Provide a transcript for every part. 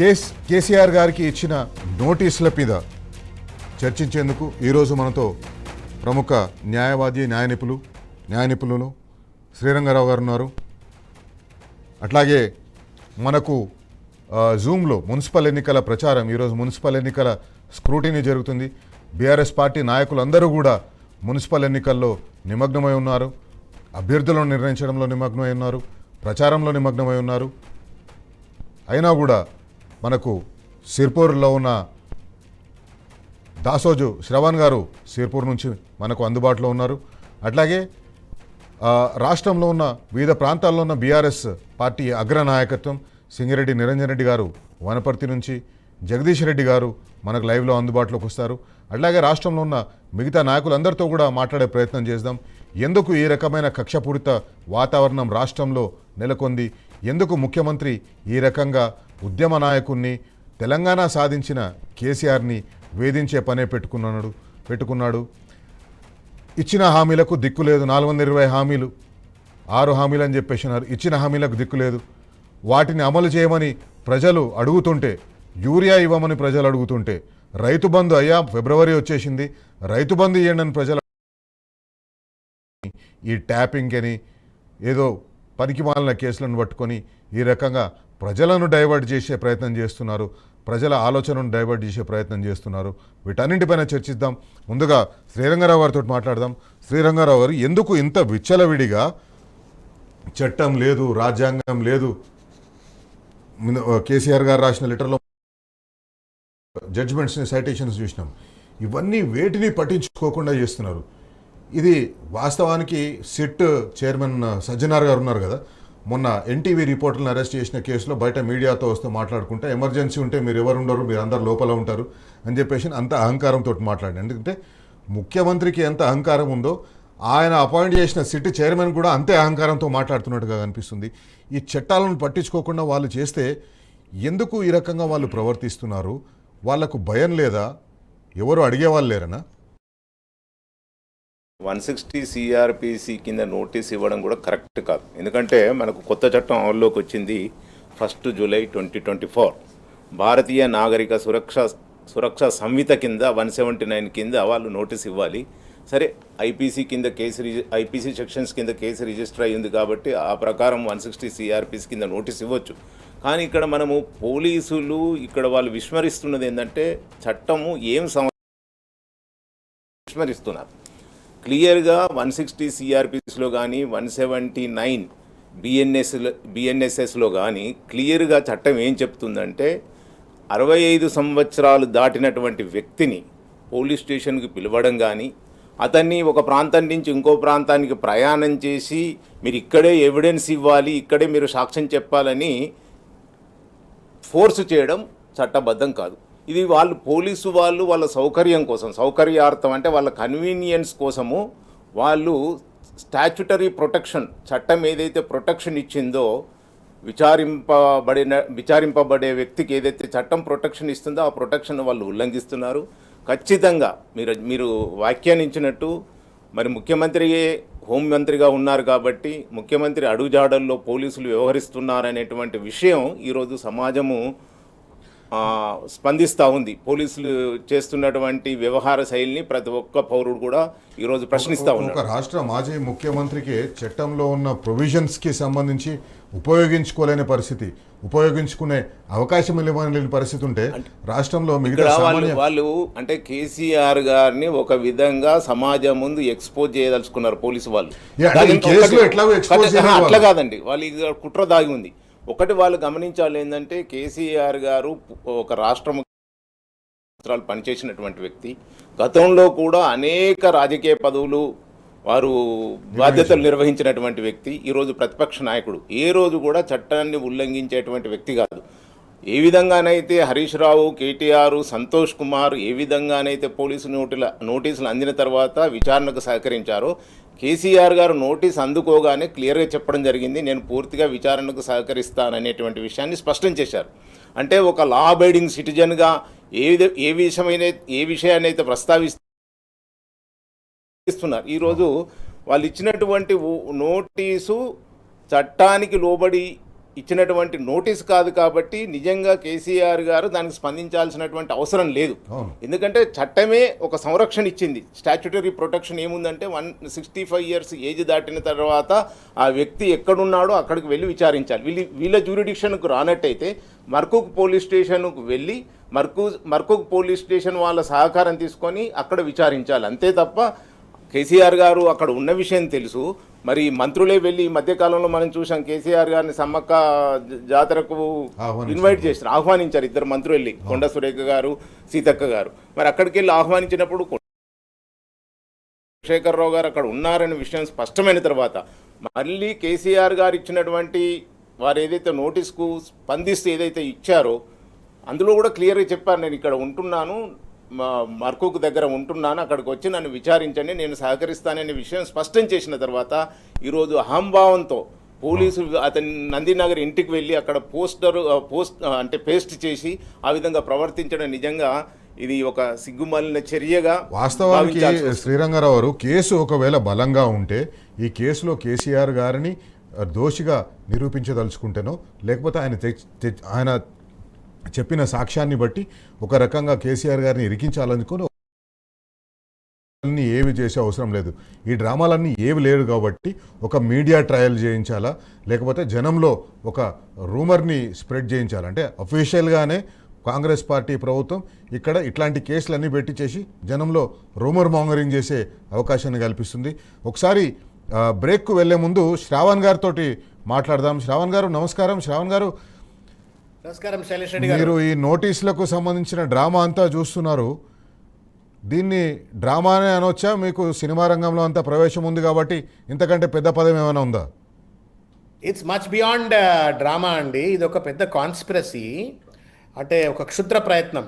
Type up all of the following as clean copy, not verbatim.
కేసీఆర్ గారికి ఇచ్చిన నోటీసుల మీద చర్చించేందుకు ఈరోజు మనతో ప్రముఖ న్యాయవాది న్యాయ నిపుణులు శ్రీరంగారావు గారు ఉన్నారు. అట్లాగే మనకు జూమ్లో మున్సిపల్ ఎన్నికల ప్రచారం, ఈరోజు మున్సిపల్ ఎన్నికల స్క్రూటినీ జరుగుతుంది. బీఆర్ఎస్ పార్టీ నాయకులందరూ కూడా మున్సిపల్ ఎన్నికల్లో నిమగ్నమై ఉన్నారు. అభ్యర్థులను నిర్ణయించడంలో నిమగ్నమై ఉన్నారు, ప్రచారంలో నిమగ్నమై ఉన్నారు. అయినా కూడా మనకు సిర్పూర్లో ఉన్న దాసోజు శ్రవణ్ గారు సిర్పూర్ నుంచి మనకు అందుబాటులో ఉన్నారు. అట్లాగే రాష్ట్రంలో ఉన్న వివిధ ప్రాంతాల్లో ఉన్న బీఆర్ఎస్ పార్టీ అగ్రనాయకత్వం సింగిరెడ్డి నిరంజన్ రెడ్డి గారు వనపర్తి నుంచి, జగదీష్ రెడ్డి గారు మనకు లైవ్లో అందుబాటులోకి వస్తారు. అట్లాగే రాష్ట్రంలో ఉన్న మిగతా నాయకులందరితో కూడా మాట్లాడే ప్రయత్నం చేద్దాం. ఎందుకు ఈ రకమైన కక్షపూరిత వాతావరణం రాష్ట్రంలో నెలకొంది, ఎందుకు ముఖ్యమంత్రి ఈ రకంగా ఉద్యమ నాయకుడిని, తెలంగాణ సాధించిన కేసీఆర్ని వేధించే పనే పెట్టుకున్నాడు. ఇచ్చిన హామీలకు దిక్కు లేదు. 420 హామీలు, 6 హామీలు అని చెప్పేసినారు. ఇచ్చిన హామీలకు దిక్కు లేదు. వాటిని అమలు చేయమని ప్రజలు అడుగుతుంటే, యూరియా ఇవ్వమని ప్రజలు అడుగుతుంటే, రైతు బంధు అయ్యా ఫిబ్రవరి వచ్చేసింది, రైతు బంధు ఇవ్వండి అని ప్రజలు, ఈ ట్యాపింగ్ అని ఏదో పనికిమాలిన కేసులను పట్టుకొని ఈ రకంగా ప్రజలను డైవర్ట్ చేసే ప్రయత్నం చేస్తున్నారు, ప్రజల ఆలోచనను డైవర్ట్ చేసే ప్రయత్నం చేస్తున్నారు. వీటన్నింటిపైన చర్చిద్దాం. ముందుగా శ్రీరంగారావు గారితో మాట్లాడదాం. శ్రీరంగారావు గారు, ఎందుకు ఇంత విచ్చలవిడిగా చట్టం లేదు, రాజ్యాంగం లేదు, కేసీఆర్ గారు రాసిన లెటర్లో జడ్జిమెంట్స్ని, సైటేషన్స్ చూసినాం, ఇవన్నీ వేటిని పట్టించుకోకుండా చేస్తున్నారు? ఇది వాస్తవానికి సిట్ చైర్మన్ సజ్జనార్ గారు ఉన్నారు కదా, మొన్న ఎన్టీవీ రిపోర్టర్లను అరెస్ట్ చేసిన కేసులో బయట మీడియాతో వస్తూ మాట్లాడుకుంటే, ఎమర్జెన్సీ ఉంటే మీరు ఎవరు ఉండరు, మీరు అందరు లోపల ఉంటారు అని చెప్పేసి అంత అహంకారంతో మాట్లాడి, ఎందుకంటే ముఖ్యమంత్రికి ఎంత అహంకారం ఉందో ఆయన అపాయింట్ చేసిన సిట్ చైర్మన్ కూడా అంతే అహంకారంతో మాట్లాడుతున్నట్టుగా కనిపిస్తుంది. ఈ చట్టాలను పట్టించుకోకుండా వాళ్ళు చేస్తే ఎందుకు ఈ రకంగా వాళ్ళు ప్రవర్తిస్తున్నారు? వాళ్లకు భయం లేదా? ఎవరు అడిగేవాళ్ళు లేరనా? 160 సిఆర్పిసి కింద నోటీస్ ఇవ్వడం కూడా కరెక్ట్ కాదు. ఎందుకంటే మనకు కొత్త చట్టం అమల్లోకి వచ్చింది 1 జూలై 2024. భారతీయ నాగరిక సురక్ష సంహిత కింద 179 కింద వాళ్ళు నోటీస్ ఇవ్వాలి. సరే, ఐపీసీ సెక్షన్స్ కింద కేసు రిజిస్టర్ అయ్యింది కాబట్టి ఆ ప్రకారం 160 సిఆర్పిసి కింద నోటీస్ ఇవ్వచ్చు. కానీ ఇక్కడ మనము పోలీసులు ఇక్కడ వాళ్ళు విస్మరిస్తున్నది ఏంటంటే, చట్టము విస్మరిస్తున్నారు. క్లియర్గా 160 సిఆర్పిస్లో కానీ 179 బిఎన్ఎస్ఎస్లో కానీ క్లియర్గా చట్టం ఏం చెప్తుందంటే, 65 సంవత్సరాలు దాటినటువంటి వ్యక్తిని పోలీస్ స్టేషన్కి పిలవడం కానీ, అతన్ని ఒక ప్రాంతం నుంచి ఇంకో ప్రాంతానికి ప్రయాణం చేసి మీరు ఇక్కడే ఎవిడెన్స్ ఇవ్వాలి, ఇక్కడే మీరు సాక్ష్యం చెప్పాలని ఫోర్స్ చేయడం చట్టబద్ధం కాదు. ఇది పోలీసు వాళ్ళు వాళ్ళ సౌకర్యం కోసం, సౌకర్యార్థం అంటే వాళ్ళ కన్వీనియన్స్ కోసము వాళ్ళు స్టాచ్యుటరీ ప్రొటెక్షన్, చట్టం ఏదైతే ప్రొటెక్షన్ ఇచ్చిందో, విచారింపబడే వ్యక్తికి ఏదైతే చట్టం ప్రొటెక్షన్ ఇస్తుందో ఆ ప్రొటెక్షన్ వాళ్ళు ఉల్లంఘిస్తున్నారు. ఖచ్చితంగా మీరు వ్యాఖ్యానించినట్టు మరి ముఖ్యమంత్రియే హోంమంత్రిగా ఉన్నారు కాబట్టి ముఖ్యమంత్రి అడుగుజాడల్లో పోలీసులు వ్యవహరిస్తున్నారనేటువంటి విషయం ఈరోజు సమాజము స్పందిస్తూ ఉంది. పోలీసులు చేస్తున్నటువంటి వ్యవహార శైలిని ప్రతి ఒక్క పౌరుడు కూడా ఈరోజు ప్రశ్నిస్తూ ఉన్నారు. ఒక రాష్ట్ర మాజీ ముఖ్యమంత్రికి చట్టంలో ఉన్న ప్రొవిజన్స్కి సంబంధించి ఉపయోగించుకోలేని పరిస్థితి, ఉపయోగించుకునే అవకాశం లేని పరిస్థితి ఉంటే రాష్ట్రంలో మిగతా వాళ్ళు అంటే కేసీఆర్ గారిని ఒక విధంగా సమాజం ముందు ఎక్స్పోజ్ చేయదలుచుకున్నారు పోలీసు వాళ్ళు. అట్లా కాదండి, వాళ్ళు కుట్ర దాగి ఉంది. ఒకటి వాళ్ళు గమనించాలి ఏంటంటే, కేసీఆర్ గారు ఒక రాష్ట్ర ముఖ్యమంత్రి పనిచేసినటువంటి వ్యక్తి, గతంలో కూడా అనేక రాజకీయ పదవులు వారు బాధ్యతలు నిర్వహించినటువంటి వ్యక్తి, ఈరోజు ప్రతిపక్ష నాయకుడు. ఏ రోజు కూడా చట్టాన్ని ఉల్లంఘించేటువంటి వ్యక్తి కాదు. ఏ విధంగానైతే హరీష్ రావు, కేటీఆర్, సంతోష్ కుమార్ ఏ విధంగానైతే పోలీసు నోటీసులు అందిన తర్వాత విచారణకు సహకరించారో, కేసీఆర్ గారు నోటీస్ అందుకోగానే క్లియర్గా చెప్పడం జరిగింది, నేను పూర్తిగా విచారణకు సహకరిస్తాననేటువంటి విషయాన్ని స్పష్టం చేశారు. అంటే ఒక లా అబైడింగ్ సిటిజన్గా ఏ విషయాన్ని అయితే ప్రస్తావిస్తున్నారు, ఈరోజు వాళ్ళు ఇచ్చినటువంటి నోటీసు చట్టానికి లోబడి ఇచ్చినటువంటి నోటీస్ కాదు కాబట్టి నిజంగా కేసీఆర్ గారు దానికి స్పందించాల్సినటువంటి అవసరం లేదు. అవును. ఎందుకంటే చట్టమే ఒక సంరక్షణ ఇచ్చింది. స్టాట్యుటరీ ప్రొటెక్షన్ ఏముందంటే 165 ఇయర్స్ ఏజ్ దాటిన తర్వాత ఆ వ్యక్తి ఎక్కడున్నాడో అక్కడికి వెళ్ళి విచారించాలి. వీళ్ళ జ్యూరిడిక్షన్కు రానట్టయితే మర్కూక్ పోలీస్ స్టేషన్కు వెళ్ళి మర్కూక్ పోలీస్ స్టేషన్ వాళ్ళ సహకారం తీసుకొని అక్కడ విచారించాలి. అంతే తప్ప కేసీఆర్ గారు అక్కడ ఉన్న విషయం తెలుసు. మరి మంత్రులే వెళ్ళి ఈ మధ్యకాలంలో మనం చూసాం కేసీఆర్ గారిని సమ్మక్క జాతరకు ఆహ్వానించారు ఇద్దరు మంత్రులు వెళ్ళి, కొండ సురేఖ గారు, సీతక్క గారు. మరి అక్కడికి వెళ్ళి ఆహ్వానించినప్పుడు శేఖరరావు గారు అక్కడ ఉన్నారనే విషయం స్పష్టమైన తర్వాత మళ్ళీ కేసీఆర్ గారు ఇచ్చినటువంటి వారు ఏదైతే నోటీస్కు స్పందిస్తూ ఏదైతే ఇచ్చారో అందులో కూడా క్లియర్గా చెప్పారు, నేను ఇక్కడ ఉంటున్నాను, మర్కూకు దగ్గర ఉంటున్నాను, అక్కడికి వచ్చి నన్ను విచారించండి, నేను సహకరిస్తాననే విషయం స్పష్టం చేసిన తర్వాత ఈరోజు అహంభావంతో పోలీసులు అతని నందినగర్ ఇంటికి వెళ్ళి అక్కడ పేస్ట్ చేసి ఆ విధంగా ప్రవర్తించడం నిజంగా ఇది ఒక సిగ్గుమాలిన చర్యగా వాస్తవానికి శ్రీరంగారావు గారు కేసు ఒకవేళ బలంగా ఉంటే ఈ కేసులో కేసీఆర్ గారిని దోషిగా నిరూపించదలుచుకుంటేనో లేకపోతే ఆయన చెప్పిన సాక్ష్యాన్ని బట్టి ఒక రకంగా కేసీఆర్ గారిని ఇరికించాలనుకుని ఏమి చేసే అవసరం లేదు. ఈ డ్రామాలన్నీ ఏవి లేవు కాబట్టి ఒక మీడియా ట్రయల్ చేయించాలా, లేకపోతే జనంలో ఒక రూమర్ని స్ప్రెడ్ చేయించాలా. అంటే అఫీషియల్గానే కాంగ్రెస్ పార్టీ ప్రభుత్వం ఇక్కడ ఇట్లాంటి కేసులన్నీ పెట్టి చేసి జనంలో రూమర్ మాంగరింగ్ చేసే అవకాశాన్ని కల్పిస్తుంది. ఒకసారి బ్రేక్కు వెళ్లే ముందు శ్రావణ్ గారితో మాట్లాడదాం. శ్రావణ్ గారు నమస్కారం. శ్రావణ్ గారు నమస్కారం. శైలేష్ రెడ్డి గారు, మీరు ఈ నోటీసులకు సంబంధించిన డ్రామా అంతా చూస్తున్నారు. దీన్ని డ్రామానే అనొచ్చా? మీకు సినిమా రంగంలో అంతా ప్రవేశం ఉంది కాబట్టి ఇంతకంటే పెద్ద పదం ఏమైనా ఉందా? ఇట్స్ మచ్ బియాండ్ డ్రామా అండి. ఇది ఒక పెద్ద కాన్స్పిరసీ, అంటే ఒక క్షుద్ర ప్రయత్నం,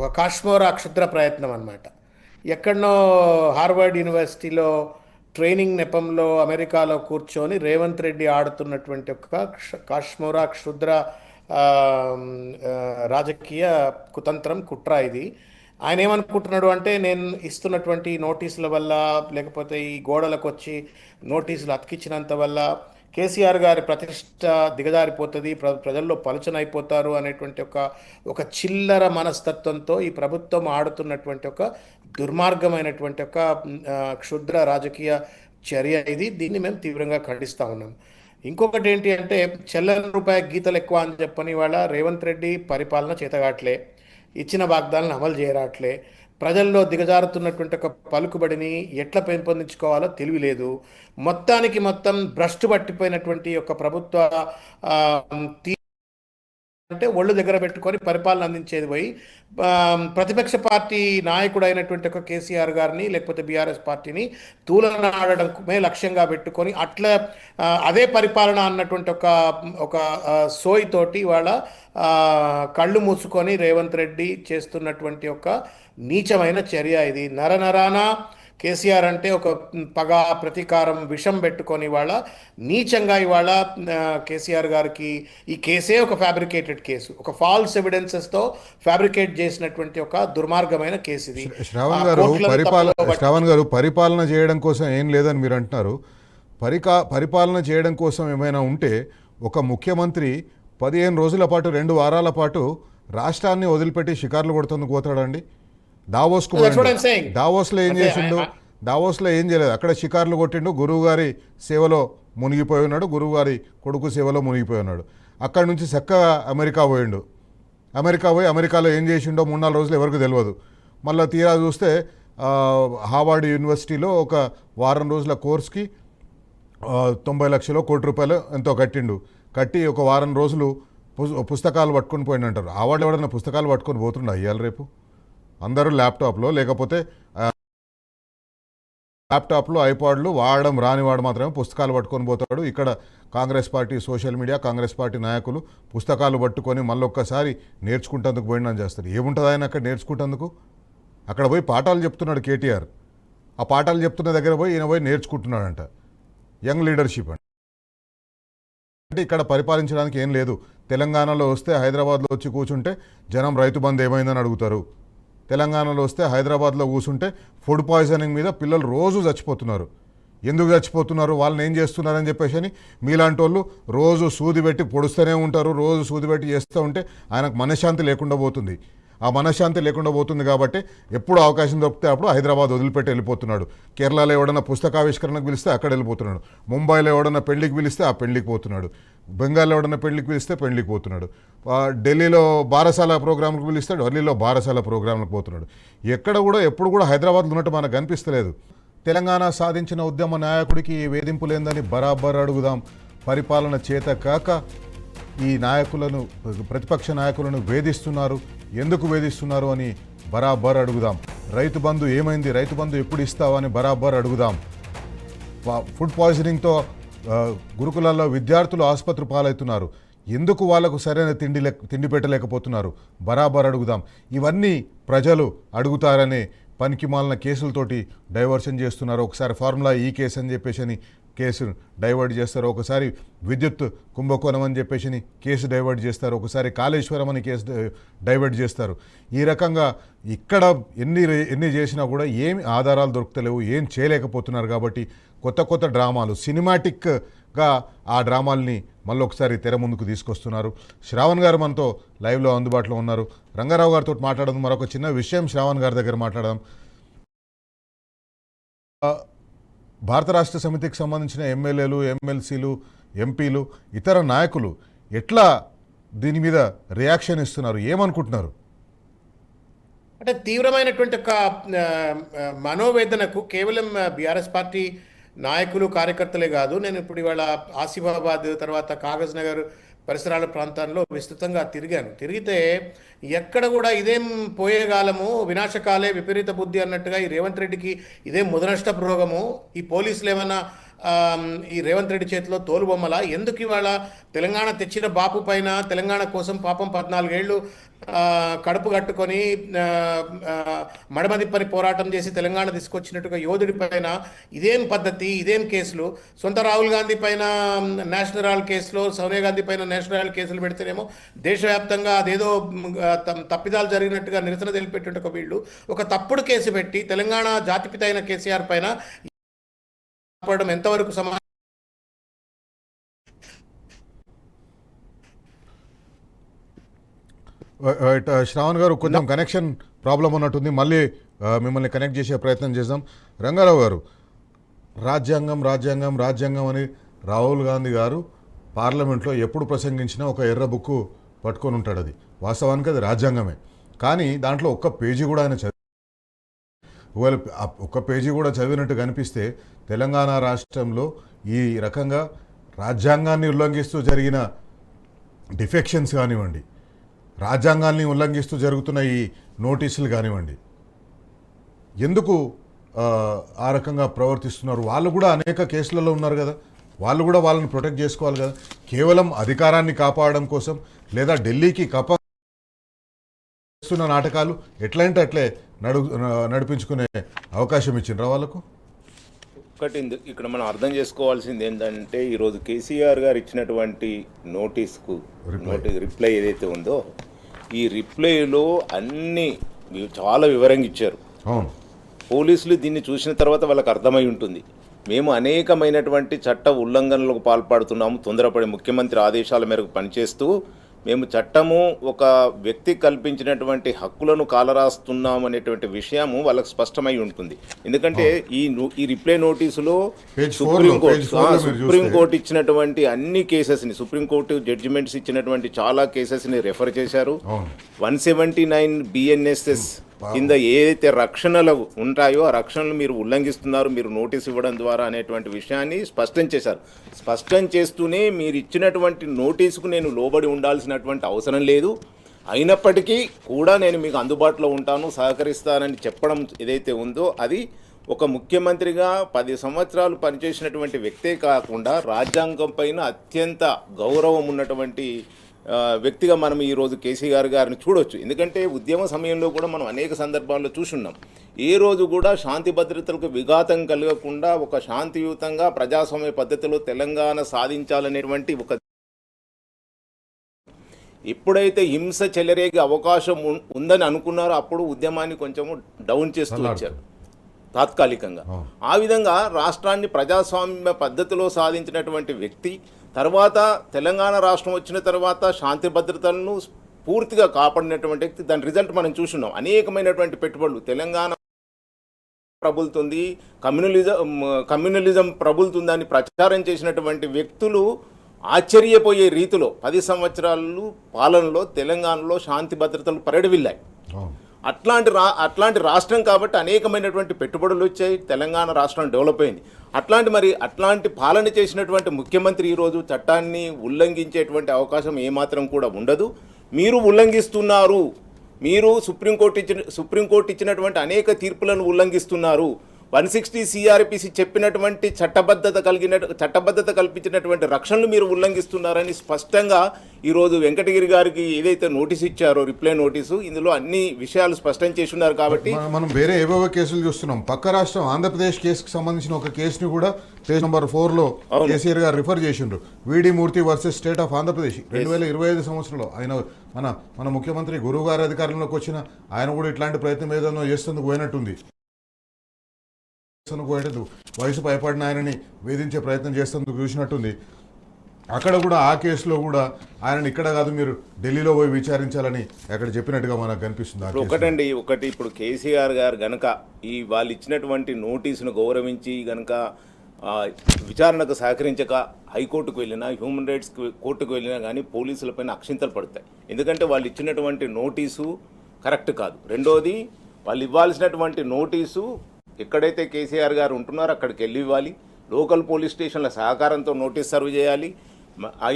ఒక కాశ్మోరా క్షుద్ర ప్రయత్నం అన్నమాట. ఎక్కడనో హార్వర్డ్ యూనివర్సిటీలో ట్రైనింగ్ నెపంలో అమెరికాలో కూర్చొని రేవంత్ రెడ్డి ఆడుతున్నటువంటి ఒక కాశ్మోరా క్షుద్ర రాజకీయ కుతంత్రం, కుట్ర ఇది. ఆయన ఏమనుకుంటున్నాడు అంటే, నేను ఇస్తున్నటువంటి నోటీసుల వల్ల లేకపోతే ఈ గోడలకు వచ్చి నోటీసులు అతికించినంత వల్ల కేసీఆర్ గారి ప్రతిష్ట దిగజారిపోతుంది, ప్రజల్లో పలుచన అయిపోతారు అనేటువంటి ఒక చిల్లర మనస్తత్వంతో ఈ ప్రభుత్వం ఆడుతున్నటువంటి ఒక దుర్మార్గమైనటువంటి ఒక క్షుద్ర రాజకీయ చర్య ఇది. దీన్ని మేము తీవ్రంగా ఖండిస్తూ ఉన్నాం. ఇంకొకటి ఏంటి అంటే, చెల్లని రూపాయి గీతలు ఎక్కువ అని చెప్పని వాళ్ళ రేవంత్ రెడ్డి పరిపాలన చేతగాట్లే, ఇచ్చిన వాగ్దానాలను అమలు చేయరాట్లే, ప్రజల్లో దిగజారుతున్నటువంటి ఒక పలుకుబడిని ఎట్లా పెంపొందించుకోవాలో తెలియలేదు. మొత్తానికి మొత్తం భ్రష్టు పట్టిపోయినటువంటి ఒక ప్రభుత్వ అంటే ఒళ్ళు దగ్గర పెట్టుకొని పరిపాలన అందించేది పోయి ప్రతిపక్ష పార్టీ నాయకుడు అయినటువంటి ఒక కేసీఆర్ గారిని లేకపోతే బీఆర్ఎస్ పార్టీని తూలనాడడమే లక్ష్యంగా పెట్టుకొని అట్లా అదే పరిపాలన అన్నటువంటి ఒక సోయితోటి వాళ్ళ కళ్ళు మూసుకొని రేవంత్ రెడ్డి చేస్తున్నటువంటి ఒక నీచమైన చర్య ఇది. నరనరాన కేసీఆర్ అంటే ఒక పగ, ప్రతీకారం, విషం పెట్టుకొని ఇవాళ నీచంగా ఇవాళ కేసీఆర్ గారికి ఈ కేసే ఒక ఫ్యాబ్రికేటెడ్ కేసు, ఒక ఫాల్స్ ఎవిడెన్సెస్తో ఫ్యాబ్రికేట్ చేసినటువంటి ఒక దుర్మార్గమైన కేసు ఇది. శ్రావణ్ గారు పరిపాలన చేయడం కోసం ఏం లేదని మీరు అంటున్నారు. పరిపాలన చేయడం కోసం ఏమైనా ఉంటే ఒక ముఖ్యమంత్రి 15 రోజుల పాటు 2 వారాల పాటు రాష్ట్రాన్ని వదిలిపెట్టి షికార్లు కొడుతుంది పోతాడండి? దావోస్లో ఏం చేసిండు? దావోస్లో ఏం చేయలేదు, అక్కడ షికార్లు కొట్టిండు, గురువుగారి సేవలో మునిగిపోయి ఉన్నాడు, గురువుగారి కొడుకు సేవలో మునిగిపోయి ఉన్నాడు. అక్కడి నుంచి చక్కగా అమెరికా పోయిండు. అమెరికాలో ఏం చేసిండో 3-4 రోజులు ఎవరికి తెలియదు. మళ్ళీ తీరా చూస్తే హార్వర్డ్ యూనివర్సిటీలో ఒక వారం రోజుల కోర్స్కి 90 లక్షలు, ₹1 కోటి ఎంతో కట్టి ఒక వారం రోజులు పుస్తకాలు పట్టుకొని పోయిందంటారు. హార్వర్డ్ ఎవడన్నా పుస్తకాలు పట్టుకొని పోతుండ ఇవాళ రేపు? అందరూ ల్యాప్టాప్లో లేకపోతే ఐపాడ్లు వాడడం రానివాడు మాత్రమే పుస్తకాలు పట్టుకొని పోతాడు. ఇక్కడ Congress party social media, Congress party నాయకులు పుస్తకాలు పట్టుకొని మళ్ళీ ఒక్కసారి నేర్చుకుంటేందుకు పోయినా చేస్తారు. ఏముంటుంది ఆయన అక్కడ నేర్చుకుంటేందుకు? అక్కడ పోయి పాఠాలు చెప్తున్నాడు కేటీఆర్. ఆ పాఠాలు చెప్తున్న దగ్గర పోయి ఈయన పోయి నేర్చుకుంటున్నాడంట. యంగ్ లీడర్షిప్ అంటే ఇక్కడ పరిపాలించడానికి ఏం లేదు. తెలంగాణలో వస్తే హైదరాబాద్లో వచ్చి కూర్చుంటే జనం రైతు బంధు ఏమైందని అడుగుతారు. తెలంగాణలో వస్తే హైదరాబాద్లో కూర్చుంటే ఫుడ్ పాయిజనింగ్ మీద పిల్లలు రోజు చచ్చిపోతున్నారు. ఎందుకు చచ్చిపోతున్నారు, వాళ్ళని ఏం చేస్తున్నారని చెప్పేసి అని మీలాంటి వాళ్ళు రోజు సూది పెట్టి పొడుస్తూనే ఉంటారు, రోజు సూది పెట్టి చేస్తూ ఉంటే ఆయనకు మనశ్శాంతి లేకుండా పోతుంది. ఆ మనశ్శాంతి లేకుండా పోతుంది కాబట్టి ఎప్పుడు అవకాశం దొరికితే అప్పుడు హైదరాబాద్ వదిలిపెట్టి వెళ్ళిపోతున్నాడు. కేరళలో ఎవడన్నా పుస్తకావిష్కరణకు పిలిస్తే అక్కడ వెళ్ళిపోతున్నాడు, ముంబైలో ఎవడన్నా పెళ్లికి పిలిస్తే ఆ పెళ్లికి పోతున్నాడు, బెంగాల్లో ఎవడన్నా పెళ్లికి పిలిస్తే పెళ్లికి పోతున్నాడు, ఢిల్లీలో బారసాల ప్రోగ్రాంలకు పిలిస్తే ఢిల్లీలో బారసాల ప్రోగ్రాంలకు పోతున్నాడు. ఎక్కడ కూడా ఎప్పుడు కూడా హైదరాబాద్లో ఉన్నట్టు మనకు కనిపిస్తలేదు. తెలంగాణ సాధించిన ఉద్యమ నాయకుడికి ఈ వేధింపులేందని బరాబర్ అడుగుదాం. పరిపాలన చేత కాక ఈ నాయకులను, ప్రతిపక్ష నాయకులను వేధిస్తున్నారు, ఎందుకు వేధిస్తున్నారు అని బరాబర్ అడుగుదాం. రైతు బంధు ఏమైంది, రైతు బంధు ఎప్పుడు ఇస్తావు అని బరాబర్ అడుగుదాం. ఫుడ్ పాయిజనింగ్తో గురుకులాల్లో విద్యార్థులు ఆసుపత్రి పాలవుతున్నారు, ఎందుకు వాళ్లకు సరైన తిండి పెట్టలేకపోతున్నారు, బరాబర్ అడుగుదాం. ఇవన్నీ ప్రజలు అడుగుతారనే పనికిమాలిన కేసులతోటి డైవర్షన్ చేస్తున్నారు. ఒకసారి ఫార్ములా ఈ కేసు అని చెప్పేసి అని కేసు డైవర్ట్ చేస్తారు, ఒకసారి విద్యుత్ కుంభకోణం అని చెప్పేసి కేసు డైవర్ట్ చేస్తారు, ఒకసారి కాళేశ్వరం అని కేసు డైవర్ట్ చేస్తారు. ఈ రకంగా ఇక్కడ ఎన్ని చేసినా కూడా ఏమి ఆధారాలు దొరుకుతలేవు, ఏం చేయలేకపోతున్నారు. కాబట్టి కొత్త కొత్త డ్రామాలు, సినిమాటిక్గా ఆ డ్రామాల్ని మళ్ళీ ఒకసారి తెర ముందుకు తీసుకొస్తున్నారు. శ్రావణ్ గారు మనతో లైవ్లో అందుబాటులో ఉన్నారు. రంగారావు గారితో మాట్లాడడం మరొక చిన్న విషయం శ్రావణ్ గారి దగ్గర మాట్లాడదాం. భారత రాష్ట్ర సమితికి సంబంధించిన ఎమ్మెల్యేలు, ఎమ్మెల్సీలు, ఎంపీలు, ఇతర నాయకులు ఎట్లా దీని మీద రియాక్షన్ ఇస్తున్నారు, ఏమనుకుంటున్నారు? అంటే తీవ్రమైనటువంటి ఒక మనోవేదనకు కేవలం బీఆర్ఎస్ పార్టీ నాయకులు కార్యకర్తలే కాదు, నేను ఇప్పుడు ఇవాళ ఆసిఫాబాద్ తర్వాత కాగజ్ నగర్ పరిసరాల ప్రాంతాల్లో విస్తృతంగా తిరిగితే ఎక్కడ కూడా ఇదేం పోయేగాలము, వినాశకాలే విపరీత బుద్ధి అన్నట్టుగా ఈ రేవంత్ రెడ్డికి ఇదేం ముదనష్టపు రోగము, ఈ పోలీసులు ఏమన్నా ఈ రేవంత్ రెడ్డి చేతిలో తోలుబొమ్మల, ఎందుకు ఇవాళ తెలంగాణ తెచ్చిన బాపు పైన, తెలంగాణ కోసం పాపం 14 ఏళ్ళు కడుపు కట్టుకొని మడమదిప్పని పోరాటం చేసి తెలంగాణ తీసుకొచ్చినట్టుగా యోధుడి పైన ఇదేం పద్ధతి, ఇదేం కేసులు? సొంత రాహుల్ గాంధీ పైన నేషనల్ రాయల్ కేసులో, సోనియా గాంధీ పైన నేషనల్ రాయల్ కేసులు పెడితేనేమో దేశవ్యాప్తంగా అదేదో తప్పిదాలు జరిగినట్టుగా నిరసన తెలిపేటువంటి వీళ్ళు ఒక తప్పుడు కేసు పెట్టి తెలంగాణ జాతిపిత అయిన కేసీఆర్ పైన ఎంతవరకు సమాజం శ్రావణ్ గారు, కొంచెం కనెక్షన్ ప్రాబ్లం ఉన్నట్టుంది, మళ్ళీ మిమ్మల్ని కనెక్ట్ చేసే ప్రయత్నం చేద్దాం. రంగారావు గారు, రాజ్యాంగం రాజ్యాంగం రాజ్యాంగం అని రాహుల్ గాంధీ గారు పార్లమెంట్లో ఎప్పుడు ప్రసంగించినా ఒక ఎర్ర బుక్కు పట్టుకొని ఉంటాడు. అది వాస్తవానికి అది రాజ్యాంగమే, కానీ దాంట్లో ఒక్క పేజీ కూడా ఆయన ఒకవేళ ఒక్క పేజీ కూడా చదివినట్టు కనిపిస్తే తెలంగాణ రాష్ట్రంలో ఈ రకంగా రాజ్యాంగాన్ని ఉల్లంఘిస్తూ జరిగిన డిఫెక్షన్స్ కానివ్వండి, రాజ్యాంగాన్ని ఉల్లంఘిస్తూ జరుగుతున్న ఈ నోటీసులు కానివ్వండి, ఎందుకు ఆ రకంగా ప్రవర్తిస్తున్నారు? వాళ్ళు కూడా అనేక కేసులలో ఉన్నారు కదా, వాళ్ళు కూడా వాళ్ళని ప్రొటెక్ట్ చేసుకోవాలి కదా. కేవలం అధికారాన్ని కాపాడడం కోసం లేదా ఢిల్లీకి చేస్తున్న నాటకాలు ఎట్లంటే అట్లే నడిపించుకునే అవకాశం ఇచ్చిండ్రా వాళ్ళకు? ఒకటి ఇక్కడ మనం అర్థం చేసుకోవాల్సింది ఏంటంటే, ఈరోజు కేసీఆర్ గారు ఇచ్చినటువంటి నోటీస్కు రిప్లై ఏదైతే ఉందో, ఈ రిప్లైలో అన్నీ చాలా వివరంగా ఇచ్చారు. అవును, పోలీసులు దీన్ని చూసిన తర్వాత వాళ్ళకి అర్థమై ఉంటుంది, మేము అనేకమైనటువంటి చట్ట ఉల్లంఘనలకు పాల్పడుతున్నాము, తొందరపడి ముఖ్యమంత్రి ఆదేశాల మేరకు పనిచేస్తూ మేము చట్టము ఒక వ్యక్తి కల్పించినటువంటి హక్కులను కాలరాస్తున్నాము అనేటువంటి విషయము వాళ్ళకి స్పష్టమై ఉంటుంది. ఎందుకంటే ఈ రిప్లై నోటీసులో సుప్రీంకోర్టు ఇచ్చినటువంటి అన్ని కేసెస్ని, సుప్రీంకోర్టు జడ్జిమెంట్స్ ఇచ్చినటువంటి చాలా కేసెస్ని రెఫర్ చేశారు. 179 BNSS కింద ఏదైతే రక్షణలు ఉంటాయో ఆ రక్షణలు మీరు ఉల్లంఘిస్తున్నారు, మీరు నోటీస్ ఇవ్వడం ద్వారా అనేటువంటి విషయాన్ని స్పష్టం చేశారు. స్పష్టం చేస్తూనే మీరు ఇచ్చినటువంటి నోటీసుకు నేను లోబడి ఉండాల్సినటువంటి అవసరం లేదు, అయినప్పటికీ కూడా నేను మీకు అందుబాటులో ఉంటాను, సహకరిస్తానని చెప్పడం ఏదైతే ఉందో, అది ఒక ముఖ్యమంత్రిగా 10 సంవత్సరాలు పనిచేసినటువంటి వ్యక్తే కాకుండా రాజ్యాంగం పైన అత్యంత గౌరవం ఉన్నటువంటి వ్యక్తిగా మనం ఈరోజు కేసీఆర్ గారిని చూడొచ్చు. ఎందుకంటే ఉద్యమ సమయంలో కూడా మనం అనేక సందర్భాల్లో చూసున్నాం, ఏ రోజు కూడా శాంతి భద్రతలకు విఘాతం కలగకుండా ఒక శాంతియుతంగా ప్రజాస్వామ్య పద్ధతిలో తెలంగాణ సాధించాలనేటువంటి ఒక, ఎప్పుడైతే హింస చెలరేగే అవకాశం ఉందని అనుకున్నారో అప్పుడు ఉద్యమాన్ని కొంచెము డౌన్ చేస్తూ వచ్చారు. తాత్కాలికంగా. ఆ విధంగా రాష్ట్రాన్ని ప్రజాస్వామ్య పద్ధతిలో సాధించినటువంటి వ్యక్తి తర్వాత తెలంగాణ రాష్ట్రం వచ్చిన తర్వాత శాంతి భద్రతలను పూర్తిగా కాపాడినటువంటి వ్యక్తి. దాని రిజల్ట్ మనం చూస్తున్నాం. అనేకమైనటువంటి పెట్టుబడులు తెలంగాణ ప్రబులుతుంది, కమ్యూనలిజం ప్రబులుతుందని ప్రచారం చేసినటువంటి వ్యక్తులు ఆశ్చర్యపోయే రీతిలో 10 సంవత్సరాలు పాలనలో తెలంగాణలో శాంతి భద్రతలు పరిడవిల్లాయి. అట్లాంటి రాష్ట్రం కాబట్టి అనేకమైనటువంటి పెట్టుబడులు వచ్చాయి, తెలంగాణ రాష్ట్రం డెవలప్ అయింది. అట్లాంటి పాలన చేసినటువంటి ముఖ్యమంత్రి ఈరోజు చట్టాన్ని ఉల్లంఘించేటువంటి అవకాశం ఏమాత్రం కూడా ఉండదు. మీరు ఉల్లంఘిస్తున్నారు, మీరు సుప్రీంకోర్టు ఇచ్చినటువంటి అనేక తీర్పులను ఉల్లంఘిస్తున్నారు. 160 సిఆర్పిసి చెప్పినటువంటి చట్టబద్ధత కల్పించినటువంటి రక్షణలు మీరు ఉల్లంఘిస్తున్నారని స్పష్టంగా ఈరోజు వెంకటగిరి గారికి ఏదైతే నోటీస్ ఇచ్చారో రిప్లై నోటీసు, ఇందులో అన్ని విషయాలు స్పష్టం చేసి ఉన్నారు. కాబట్టి మనం వేరే ఏవో కేసులు చూస్తున్నాం. పక్క రాష్ట్రం ఆంధ్రప్రదేశ్ కేసుకు సంబంధించిన ఒక కేసుని కూడా పేజ్ నెంబర్ 4లో కేసీఆర్ గారు రిఫర్ చేసిండ్రు. వీడి మూర్తి వర్సెస్ స్టేట్ ఆఫ్ ఆంధ్రప్రదేశ్ 2025 సంవత్సరంలో ఆయన మన ముఖ్యమంత్రి గురువు గారి అధికారంలోకి వచ్చిన ఆయన కూడా ఇట్లాంటి ప్రయత్నం ఏదైనా చేస్తేందుకు పోయినట్టుంది. వయసు భయపడిన ఆయనని వేధించే ప్రయత్నం చేస్తేందుకు చూసినట్టుంది. అక్కడ కూడా ఆ కేసులో కూడా ఆయనని ఇక్కడ కాదు మీరు ఢిల్లీలో పోయి విచారించాలని అక్కడ చెప్పినట్టుగా మనకు కనిపిస్తుంది. ఒకటి ఇప్పుడు కేసీఆర్ గారు గనక వాళ్ళు ఇచ్చినటువంటి నోటీసును గౌరవించి గనక విచారణకు సహకరించక హైకోర్టుకు వెళ్ళినా, హ్యూమన్ రైట్స్ కోర్టుకు వెళ్ళినా కానీ పోలీసులపైన అక్షింతలు పడతాయి. ఎందుకంటే వాళ్ళు ఇచ్చినటువంటి నోటీసు కరెక్ట్ కాదు. రెండోది, వాళ్ళు ఇవ్వాల్సినటువంటి నోటీసు ఎక్కడైతే కేసీఆర్ గారు ఉంటున్నారో అక్కడికి వెళ్ళి ఇవ్వాలి. లోకల్ పోలీస్ స్టేషన్ల సహకారంతో నోటీస్ సర్వ్ చేయాలి.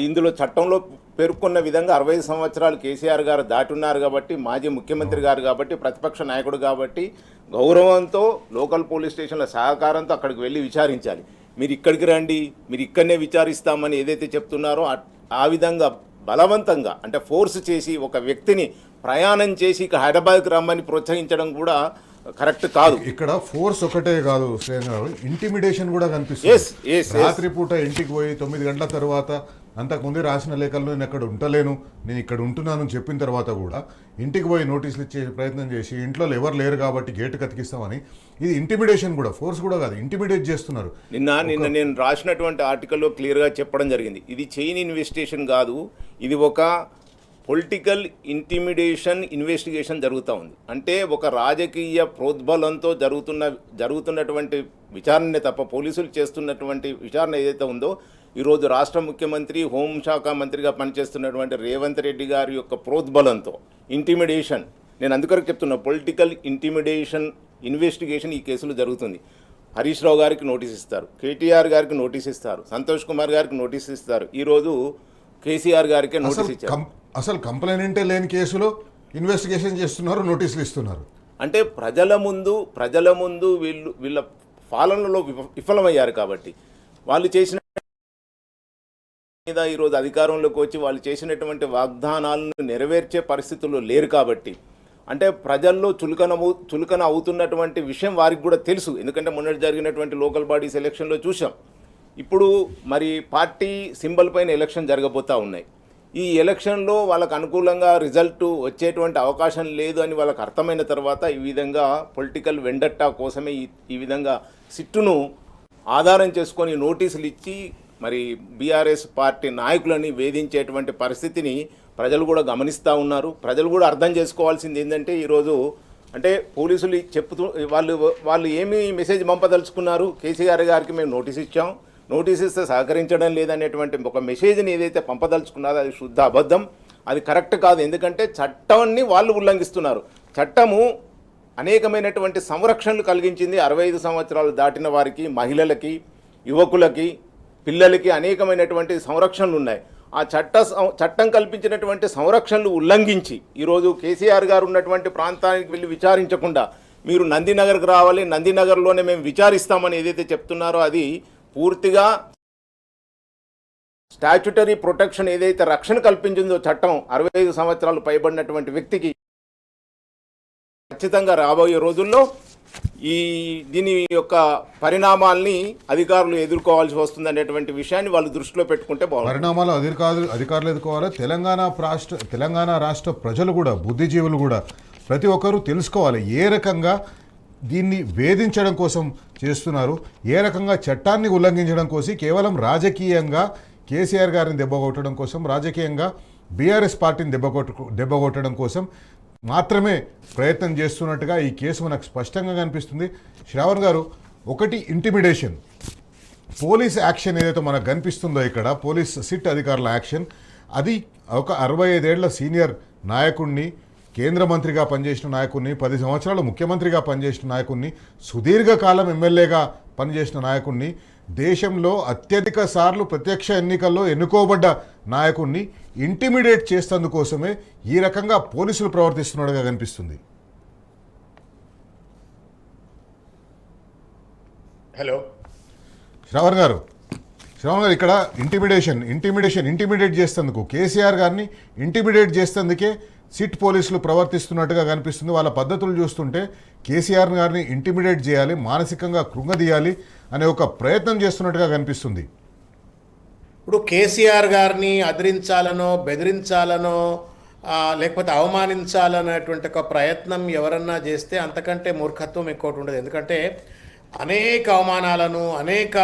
ఇందులో చట్టంలో పేర్కొన్న విధంగా 65 సంవత్సరాలు కేసీఆర్ గారు దాటున్నారు కాబట్టి, మాజీ ముఖ్యమంత్రి గారు కాబట్టి, ప్రతిపక్ష నాయకుడు కాబట్టి గౌరవంతో లోకల్ పోలీస్ స్టేషన్ల సహకారంతో అక్కడికి వెళ్ళి విచారించాలి. మీరు ఇక్కడికి రండి, మీరు ఇక్కడనే విచారిస్తామని ఏదైతే చెప్తున్నారో ఆ విధంగా బలవంతంగా అంటే ఫోర్స్ చేసి ఒక వ్యక్తిని ప్రయాణం చేసి ఇక హైదరాబాద్కి రమ్మని ప్రోత్సహించడం కూడా కరెక్ట్ కాదు. ఇక్కడ ఫోర్స్ ఒకటే కాదు, ఇంటిమిడేషన్ కూడా కనిపిస్తుంది. రాత్రిపూట ఇంటికి పోయి 9 గంటల తర్వాత అంతకుముందే రాసిన లేఖల్లో నేను అక్కడ ఉంటలేను, నేను ఇక్కడ ఉంటున్నాను చెప్పిన తర్వాత కూడా ఇంటికి పోయి నోటీసులు ఇచ్చే ప్రయత్నం చేసి ఇంట్లో ఎవరు లేరు కాబట్టి గేటు కతికిస్తామని, ఇది ఇంటిమిడేషన్ కూడా, ఫోర్స్ కూడా కాదు, ఇంటిమిడేట్ చేస్తున్నారు. నిన్న నేను రాసినటువంటి ఆర్టికల్లో క్లియర్గా చెప్పడం జరిగింది. ఇది చైన్ ఇన్వెస్టిగేషన్ కాదు, ఇది ఒక పొలిటికల్ ఇంటిమిడేషన్ ఇన్వెస్టిగేషన్ జరుగుతూ ఉంది. అంటే ఒక రాజకీయ ప్రోద్బలంతో జరుగుతున్నటువంటి విచారణనే తప్ప పోలీసులు చేస్తున్నటువంటి విచారణ ఏదైతే ఉందో, ఈరోజు రాష్ట్ర ముఖ్యమంత్రి హోంశాఖ మంత్రిగా పనిచేస్తున్నటువంటి రేవంత్ రెడ్డి గారి యొక్క ప్రోద్బలంతో ఇంటిమిడేషన్, నేను అందుకొరకు చెప్తున్నా, పొలిటికల్ ఇంటిమిడేషన్ ఇన్వెస్టిగేషన్ ఈ కేసులో జరుగుతుంది. హరీష్ రావు గారికి నోటీస్ ఇస్తారు, కేటీఆర్ గారికి నోటీస్ ఇస్తారు, సంతోష్ కుమార్ గారికి నోటీస్ ఇస్తారు, ఈరోజు కేసీఆర్ గారికి నోటీస్ ఇచ్చారు. అసలు కంప్లైంటే లేని కేసులో ఇన్వెస్టిగేషన్ చేస్తున్నారు, నోటీసులు ఇస్తున్నారు. అంటే ప్రజల ముందు వీళ్ళ పాలనలో విఫలమయ్యారు కాబట్టి వాళ్ళు చేసిన మీద ఈరోజు అధికారంలోకి వచ్చి వాళ్ళు చేసినటువంటి వాగ్దానాలను నెరవేర్చే పరిస్థితుల్లో లేరు కాబట్టి, అంటే ప్రజల్లో చులకన అవుతున్నటువంటి విషయం వారికి కూడా తెలుసు. ఎందుకంటే మొన్నటి జరిగినటువంటి లోకల్ బాడీస్ ఎలక్షన్లో చూసాం. ఇప్పుడు మరి పార్టీ సింబల్ పైన ఎలక్షన్ జరగబోతూ ఉన్నాయి. ఈ ఎలక్షన్లో వాళ్ళకు అనుకూలంగా రిజల్ట్ వచ్చేటువంటి అవకాశం లేదు అని వాళ్ళకు అర్థమైన తర్వాత ఈ విధంగా పొలిటికల్ వెండట్టా కోసమే ఈ విధంగా సిట్టును ఆధారం చేసుకొని నోటీసులు ఇచ్చి మరి బీఆర్ఎస్ పార్టీ నాయకులని వేధించేటువంటి పరిస్థితిని ప్రజలు కూడా గమనిస్తూ ఉన్నారు. ప్రజలు కూడా అర్థం చేసుకోవాల్సింది ఏంటంటే, ఈరోజు అంటే పోలీసులు వాళ్ళు ఏమి మెసేజ్ పంపదలుచుకున్నారు, కేసీఆర్ గారికి మేము నోటీస్ ఇచ్చాం, నోటీస్ ఇస్తే సహకరించడం లేదనేటువంటి ఒక మెసేజ్ని ఏదైతే పంపదలుచుకున్నారో అది శుద్ధ అబద్ధం, అది కరెక్ట్ కాదు. ఎందుకంటే చట్టాన్ని వాళ్ళు ఉల్లంఘిస్తున్నారు. చట్టము అనేకమైనటువంటి సంరక్షణలు కలిగించింది. 65 సంవత్సరాలు దాటిన వారికి, మహిళలకి, యువకులకి, పిల్లలకి అనేకమైనటువంటి సంరక్షణలు ఉన్నాయి. ఆ చట్టం కల్పించినటువంటి సంరక్షణలు ఉల్లంఘించి ఈరోజు కేసీఆర్ గారు ఉన్నటువంటి ప్రాంతానికి వెళ్ళి విచారించకుండా మీరు నందినగర్కి రావాలి, నందినగర్లోనే మేము విచారిస్తామని ఏదైతే చెప్తున్నారో అది పూర్తిగా స్టాచ్యుటరీ ప్రొటెక్షన్ ఏదైతే రక్షణ కల్పించిందో చట్టం 65 సంవత్సరాలు పైబడినటువంటి వ్యక్తికి ఖచ్చితంగా రాబోయే రోజుల్లో దీని యొక్క పరిణామాల్ని అధికారులు ఎదుర్కోవాల్సి వస్తుంది అనేటువంటి విషయాన్ని వాళ్ళు దృష్టిలో పెట్టుకుంటే బాగుంటుంది. పరిణామాలు అధికారులు ఎదుర్కోవాలి. తెలంగాణ రాష్ట్ర ప్రజలు కూడా, బుద్ధిజీవులు కూడా ప్రతి ఒక్కరూ తెలుసుకోవాలి ఏ రకంగా దీన్ని వేధించడం కోసం చేస్తున్నారు, ఏ రకంగా చట్టాన్ని ఉల్లంఘించడం కోసం కేవలం రాజకీయంగా కేసీఆర్ గారిని దెబ్బకొట్టడం కోసం, రాజకీయంగా బీఆర్ఎస్ పార్టీని దెబ్బకొట్టడం కోసం మాత్రమే ప్రయత్నం చేస్తున్నట్టుగా ఈ కేసు మనకు స్పష్టంగా కనిపిస్తుంది. శ్రావణ్ గారు, ఒకటి ఇంటిమిడేషన్, పోలీస్ యాక్షన్ ఏదైతే మనకు కనిపిస్తుందో ఇక్కడ, పోలీస్ సిట్ అధికారుల యాక్షన్, అది ఒక 65 ఏళ్ల సీనియర్ నాయకుడిని, కేంద్ర మంత్రిగా పనిచేసిన నాయకుడిని, 10 సంవత్సరాలు ముఖ్యమంత్రిగా పనిచేసిన నాయకుడిని, సుదీర్ఘకాలం ఎమ్మెల్యేగా పనిచేసిన నాయకుడిని, దేశంలో అత్యధిక సార్లు ప్రత్యక్ష ఎన్నికల్లో ఎన్నుకోబడ్డ నాయకుడిని ఇంటిమిడేట్ చేసేందుకోసమే ఈ రకంగా పోలీసులు ప్రవర్తిస్తున్నట్టుగా కనిపిస్తుంది. హలో శ్రవణ్ గారు, ఇక్కడ ఇంటిమిడేట్ చేసేందుకు, కేసీఆర్ గారిని ఇంటిమిడేట్ చేసేందుకే సిట్ పోలీసులు ప్రవర్తిస్తున్నట్టుగా కనిపిస్తుంది. వాళ్ళ పద్ధతులు చూస్తుంటే కేసీఆర్ గారిని ఇంటిమిడేట్ చేయాలి, మానసికంగా కృంగదీయాలి అనే ఒక ప్రయత్నం చేస్తున్నట్టుగా కనిపిస్తుంది. ఇప్పుడు కేసీఆర్ గారిని అదిరించాలనో బెదిరించాలనో లేకపోతే అవమానించాలనేటువంటి ఒక ప్రయత్నం ఎవరన్నా చేస్తే అంతకంటే మూర్ఖత్వం ఎక్కువ ఉండదు. ఎందుకంటే అనేక అవమానాలను, అనేక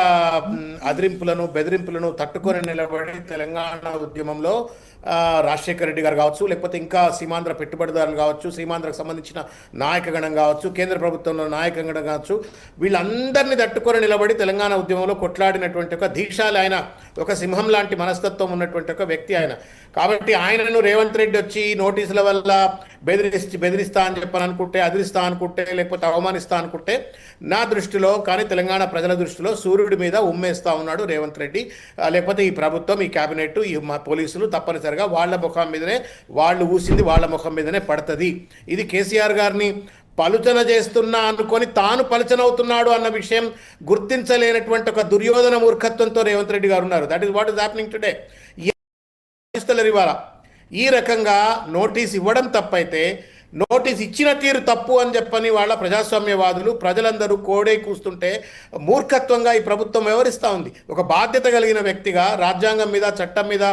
అదిరింపులను, బెదిరింపులను తట్టుకొని నిలబడి తెలంగాణ ఉద్యమంలో రాజశేఖర రెడ్డి గారు కావచ్చు, లేకపోతే ఇంకా సీమాంధ్ర పెట్టుబడిదారులు కావచ్చు, సీమాంధ్రకు సంబంధించిన నాయకగణం కావచ్చు, కేంద్ర ప్రభుత్వంలో నాయకగణం కావచ్చు, వీళ్ళందరినీ తట్టుకొని నిలబడి తెలంగాణ ఉద్యమంలో కొట్లాడినటువంటి ఒక దీక్షాలు, ఆయన ఒక సింహం లాంటి మనస్తత్వం ఉన్నటువంటి ఒక వ్యక్తి ఆయన. కాబట్టి ఆయనను రేవంత్ రెడ్డి వచ్చి నోటీసుల వల్ల బెదిరిస్తా అని చెప్పని అనుకుంటే, అదిరిస్తా అనుకుంటే, లేకపోతే అవమానిస్తా అనుకుంటే, నా దృష్టిలో కానీ తెలంగాణ ప్రజల దృష్టిలో సూర్యుడి మీద ఉమ్మేస్తా ఉన్నాడు రేవంత్ రెడ్డి, లేకపోతే ఈ ప్రభుత్వం, ఈ క్యాబినెట్, ఈ మా పోలీసులు తప్పనిసరిగా వాళ్ళ ముఖం మీదనే, వాళ్ళు ఊసింది వాళ్ళ ముఖం మీదనే పడుతుంది. ఇది కేసీఆర్ గారిని పలుచన చేస్తున్నా అనుకొని తాను పలుచనవుతున్నాడు అన్న విషయం గుర్తించలేనటువంటి ఒక దుర్యోధన మూర్ఖత్వంతో రేవంత్ రెడ్డి గారు ఉన్నారు. That is what is happening today. ఇవాళ ఈ రకంగా నోటీస్ ఇవ్వడం తప్పైతే, నోటీస్ ఇచ్చిన తీరు తప్పు అని చెప్పని వాళ్ళ ప్రజాస్వామ్యవాదులు, ప్రజలందరూ కోడే కూస్తుంటే మూర్ఖత్వంగా ఈ ప్రభుత్వం వ్యవహరిస్తూ ఉంది. ఒక బాధ్యత కలిగిన వ్యక్తిగా రాజ్యాంగం మీద, చట్టం మీద.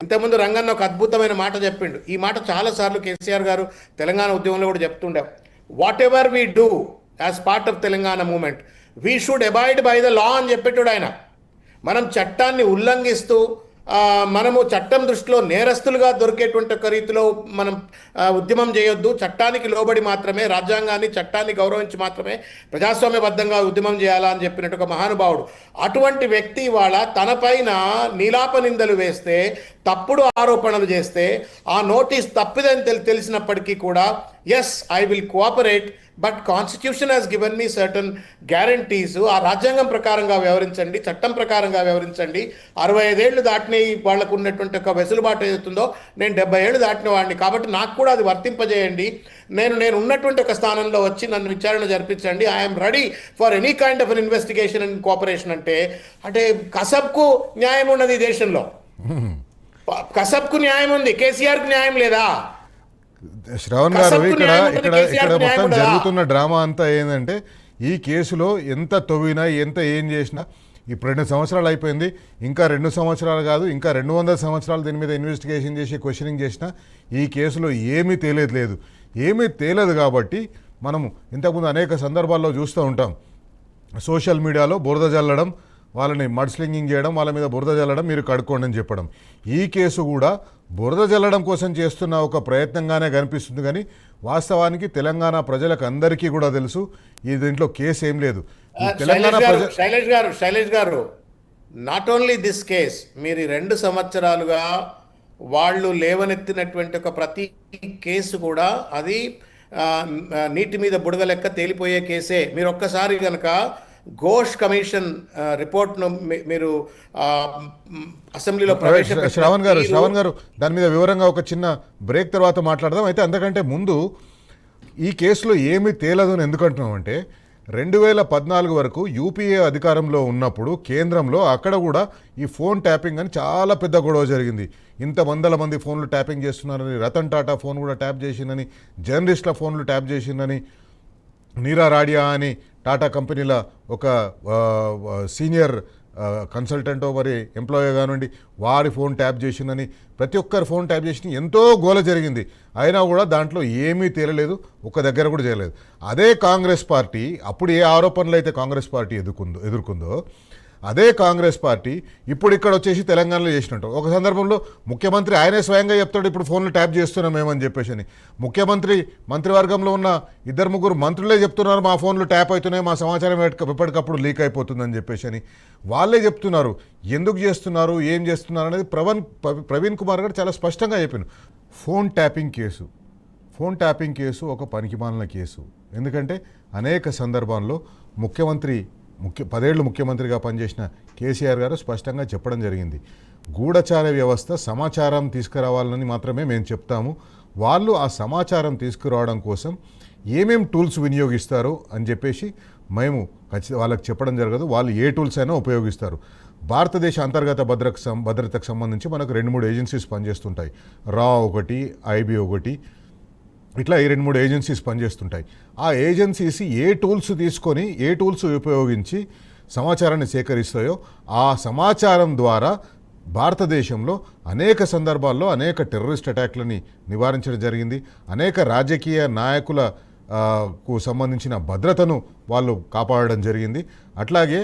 ఇంతకుముందు రంగన్న ఒక అద్భుతమైన మాట చెప్పిండు. ఈ మాట చాలాసార్లు కేసీఆర్ గారు తెలంగాణ ఉద్యమంలో కూడా చెప్తుండే. Whatever we do as part of Telangana movement, we should abide by the law అని చెప్పేటాడు ఆయన. మనం చట్టాన్ని ఉల్లంఘిస్తూ, మనము చట్టం దృష్టిలో నేరస్తులుగా దొరికేటువంటి ఒక రీతిలో మనం ఉద్యమం చేయొద్దు. చట్టానికి లోబడి మాత్రమే, రాజ్యాంగాన్ని, చట్టాన్ని గౌరవించి మాత్రమే ప్రజాస్వామ్యబద్ధంగా ఉద్యమం చేయాలా అని చెప్పినట్టు ఒక మహానుభావుడు. అటువంటి వ్యక్తి ఇవాళ తనపైన నీలాప నిందలు వేస్తే, తప్పుడు ఆరోపణలు చేస్తే, ఆ నోటీస్ తప్పిదని తెలిసినప్పటికీ కూడా yes I will cooperate, but constitution has given me certain guarantees. ఆ రాజ్యాంగం ప్రకారంగా వ్యవహరించండి, చట్టం ప్రకారంగా వ్యవహరించండి. 65 ఏళ్ళు దాటిన వాళ్లకు ఉన్నటువంటి ఒక వెసులుబాటు ఏదవుతుందో, నేను 70 ఏళ్ళు దాటిన వాడిని కాబట్టి నాకు కూడా అది వర్తింపజేయండి. నేను ఉన్నటువంటి ఒక స్థానంలో వచ్చి నన్ను విచారణ జరిపించండి. I'm ready for any kind of an investigation and cooperation. అంటే కసబ్కు న్యాయం ఉన్నది ఈ దేశంలో. కసబ్కు న్యాయం ఉంది, కేసీఆర్కు న్యాయం లేదా? శ్రవణ్ గారు, ఇక్కడ మొత్తం జరుగుతున్న డ్రామా అంతా ఏంటంటే, ఈ కేసులో ఎంత తవ్వినా, ఎంత ఏం చేసినా, ఇప్పుడు 2 సంవత్సరాలు అయిపోయింది, ఇంకా 2 సంవత్సరాలు కాదు, ఇంకా 200 సంవత్సరాలు దీని మీద ఇన్వెస్టిగేషన్ చేసి క్వశ్చనింగ్ చేసినా ఈ కేసులో ఏమీ తేలేదు. కాబట్టి మనము ఇంతకుముందు అనేక సందర్భాల్లో చూస్తూ ఉంటాం, సోషల్ మీడియాలో బురద జల్లడం, వాళ్ళని మడ్ స్లింగింగ్ చేయడం, వాళ్ళ మీద బురద జల్లడం, మీరు కడుక్కోండి అని చెప్పడం. ఈ కేసు కూడా బురద జల్లడం కోసం చేస్తున్న ఒక ప్రయత్నంగానే కనిపిస్తుంది. కానీ వాస్తవానికి తెలంగాణ ప్రజలకు అందరికీ కూడా తెలుసు, ఈ దీంట్లో కేసు ఏం లేదు. శైలేష్ గారు, నాట్ ఓన్లీ దిస్ కేస్, మీరు 2 సంవత్సరాలుగా వాళ్ళు లేవనెత్తినటువంటి ఒక ప్రతి కేసు కూడా అది నీటి మీద బుడగ లెక్క తేలిపోయే కేసే. మీరు ఒక్కసారి కనుక ఘోష్ కమిషన్ రిపోర్ట్ను మీరు అసెంబ్లీలో శ్రవణ్ గారు దాని మీద వివరంగా ఒక చిన్న బ్రేక్ తర్వాత మాట్లాడదాం. అయితే అంతకంటే ముందు ఈ కేసులో ఏమీ తేలదు అని ఎందుకంటున్నాం అంటే, 2014 వరకు యూపీఏ అధికారంలో ఉన్నప్పుడు కేంద్రంలో అక్కడ కూడా ఈ ఫోన్ ట్యాపింగ్ అని చాలా పెద్ద గొడవ జరిగింది. ఇంత వందల మంది ఫోన్లు ట్యాపింగ్ చేస్తున్నారని, రతన్ టాటా ఫోన్ కూడా ట్యాప్ చేసిందని, జర్నలిస్టుల ఫోన్లు ట్యాప్ చేసిందని, నీరా రాడియా అని టాటా కంపెనీల ఒక సీనియర్ కన్సల్టెంటో మరి ఎంప్లాయీ కానివ్వండి వారి ఫోన్ ట్యాప్ చేసిందని ప్రతి ఒక్కరి ఫోన్ ట్యాప్ చేసిన ఎంతో గోల జరిగింది. అయినా కూడా దాంట్లో ఏమీ తేలలేదు, ఒక్క దగ్గర కూడా చేయలేదు. అదే కాంగ్రెస్ పార్టీ అప్పుడు ఏ ఆరోపణలు అయితే కాంగ్రెస్ పార్టీ ఎదుర్కొందో అదే కాంగ్రెస్ పార్టీ ఇప్పుడు ఇక్కడ వచ్చేసి తెలంగాణలో చేసినట్టు ఒక సందర్భంలో ముఖ్యమంత్రి ఆయనే స్వయంగా చెప్తాడు ఇప్పుడు ఫోన్లు ట్యాప్ చేస్తున్నాం మేమని చెప్పేసి అని. మంత్రివర్గంలో ఉన్న 2-3 మంత్రులే చెప్తున్నారు మా ఫోన్లు ట్యాప్ అవుతున్నాయి, మా సమాచారం ఎప్పటికప్పుడు లీక్ అయిపోతుందని చెప్పేసి అని వాళ్ళే చెప్తున్నారు. ఎందుకు చేస్తున్నారు, ఏం చేస్తున్నారు అనేది ప్రవీణ్ కుమార్ గారు చాలా స్పష్టంగా చెప్పారు. ఫోన్ ట్యాపింగ్ కేసు ఒక పనికిమాలిన కేసు. ఎందుకంటే అనేక సందర్భాల్లో 10 ఏళ్ళు ముఖ్యమంత్రిగా పనిచేసిన కేసీఆర్ గారు స్పష్టంగా చెప్పడం జరిగింది. గూఢచార వ్యవస్థ సమాచారం తీసుకురావాలని మాత్రమే మేము చెప్తాము, వాళ్ళు ఆ సమాచారం తీసుకురావడం కోసం ఏమేం టూల్స్ వినియోగిస్తారు అని చెప్పేసి మేము వాళ్ళకి చెప్పడం జరగదు. వాళ్ళు ఏ టూల్స్ అయినా ఉపయోగిస్తారు. భారతదేశ అంతర్గత భద్రతకు సంబంధించి మనకు 2-3 ఏజెన్సీస్ పనిచేస్తుంటాయి. రా ఒకటి, ఐబీ ఒకటి, ఇట్లా ఈ 2-3 ఏజెన్సీస్ పనిచేస్తుంటాయి. ఆ ఏజెన్సీస్ ఏ టూల్స్ తీసుకొని ఏ టూల్స్ ఉపయోగించి సమాచారాన్ని సేకరిస్తాయో ఆ సమాచారం ద్వారా భారతదేశంలో అనేక సందర్భాల్లో అనేక టెర్రరిస్ట్ అటాక్లని నివారించడం జరిగింది. అనేక రాజకీయ నాయకులకు సంబంధించిన భద్రతను వాళ్ళు కాపాడడం జరిగింది. అట్లాగే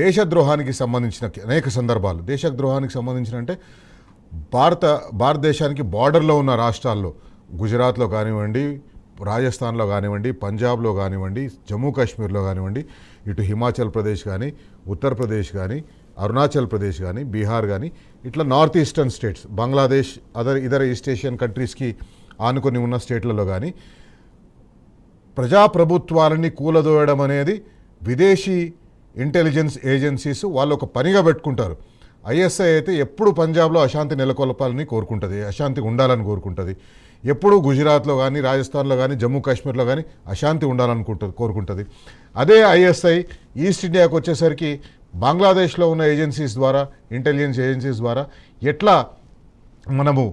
దేశద్రోహానికి సంబంధించిన అనేక సందర్భాలు, దేశద్రోహానికి సంబంధించిన అంటే భారతదేశానికి బార్డర్లో ఉన్న రాష్ట్రాల్లో గుజరాత్లో కానివ్వండి, రాజస్థాన్లో కానివ్వండి, పంజాబ్లో కానివ్వండి, జమ్మూ కాశ్మీర్లో కానివ్వండి, ఇటు హిమాచల్ ప్రదేశ్ కానీ, ఉత్తరప్రదేశ్ కానీ, అరుణాచల్ ప్రదేశ్ కానీ, బీహార్ కానీ, ఇట్లా నార్త్ ఈస్టర్న్ స్టేట్స్, బంగ్లాదేశ్, ఇతర ఈస్ట్ ఏషియన్ కంట్రీస్కి ఆనుకొని ఉన్న స్టేట్లలో కానీ ప్రజాప్రభుత్వాలని కూలదోయడం అనేది విదేశీ ఇంటెలిజెన్స్ ఏజెన్సీస్ వాళ్ళు ఒక పనిగా పెట్టుకుంటారు. ఐఎస్ఐ అయితే ఎప్పుడు పంజాబ్లో అశాంతి నెలకొల్పాలని కోరుకుంటుంది, అశాంతి ఉండాలని కోరుకుంటుంది. ఎప్పుడు గుజరాత్లో కానీ, రాజస్థాన్లో కానీ, జమ్మూ కాశ్మీర్లో కానీ అశాంతి ఉండాలని కోరుకుంటుంది. అదే ఐఎస్ఐ ఈస్ట్ ఇండియాకు వచ్చేసరికి బంగ్లాదేశ్లో ఉన్న ఏజెన్సీస్ ద్వారా, ఇంటెలిజెన్స్ ఏజెన్సీస్ ద్వారా ఎట్లా మనము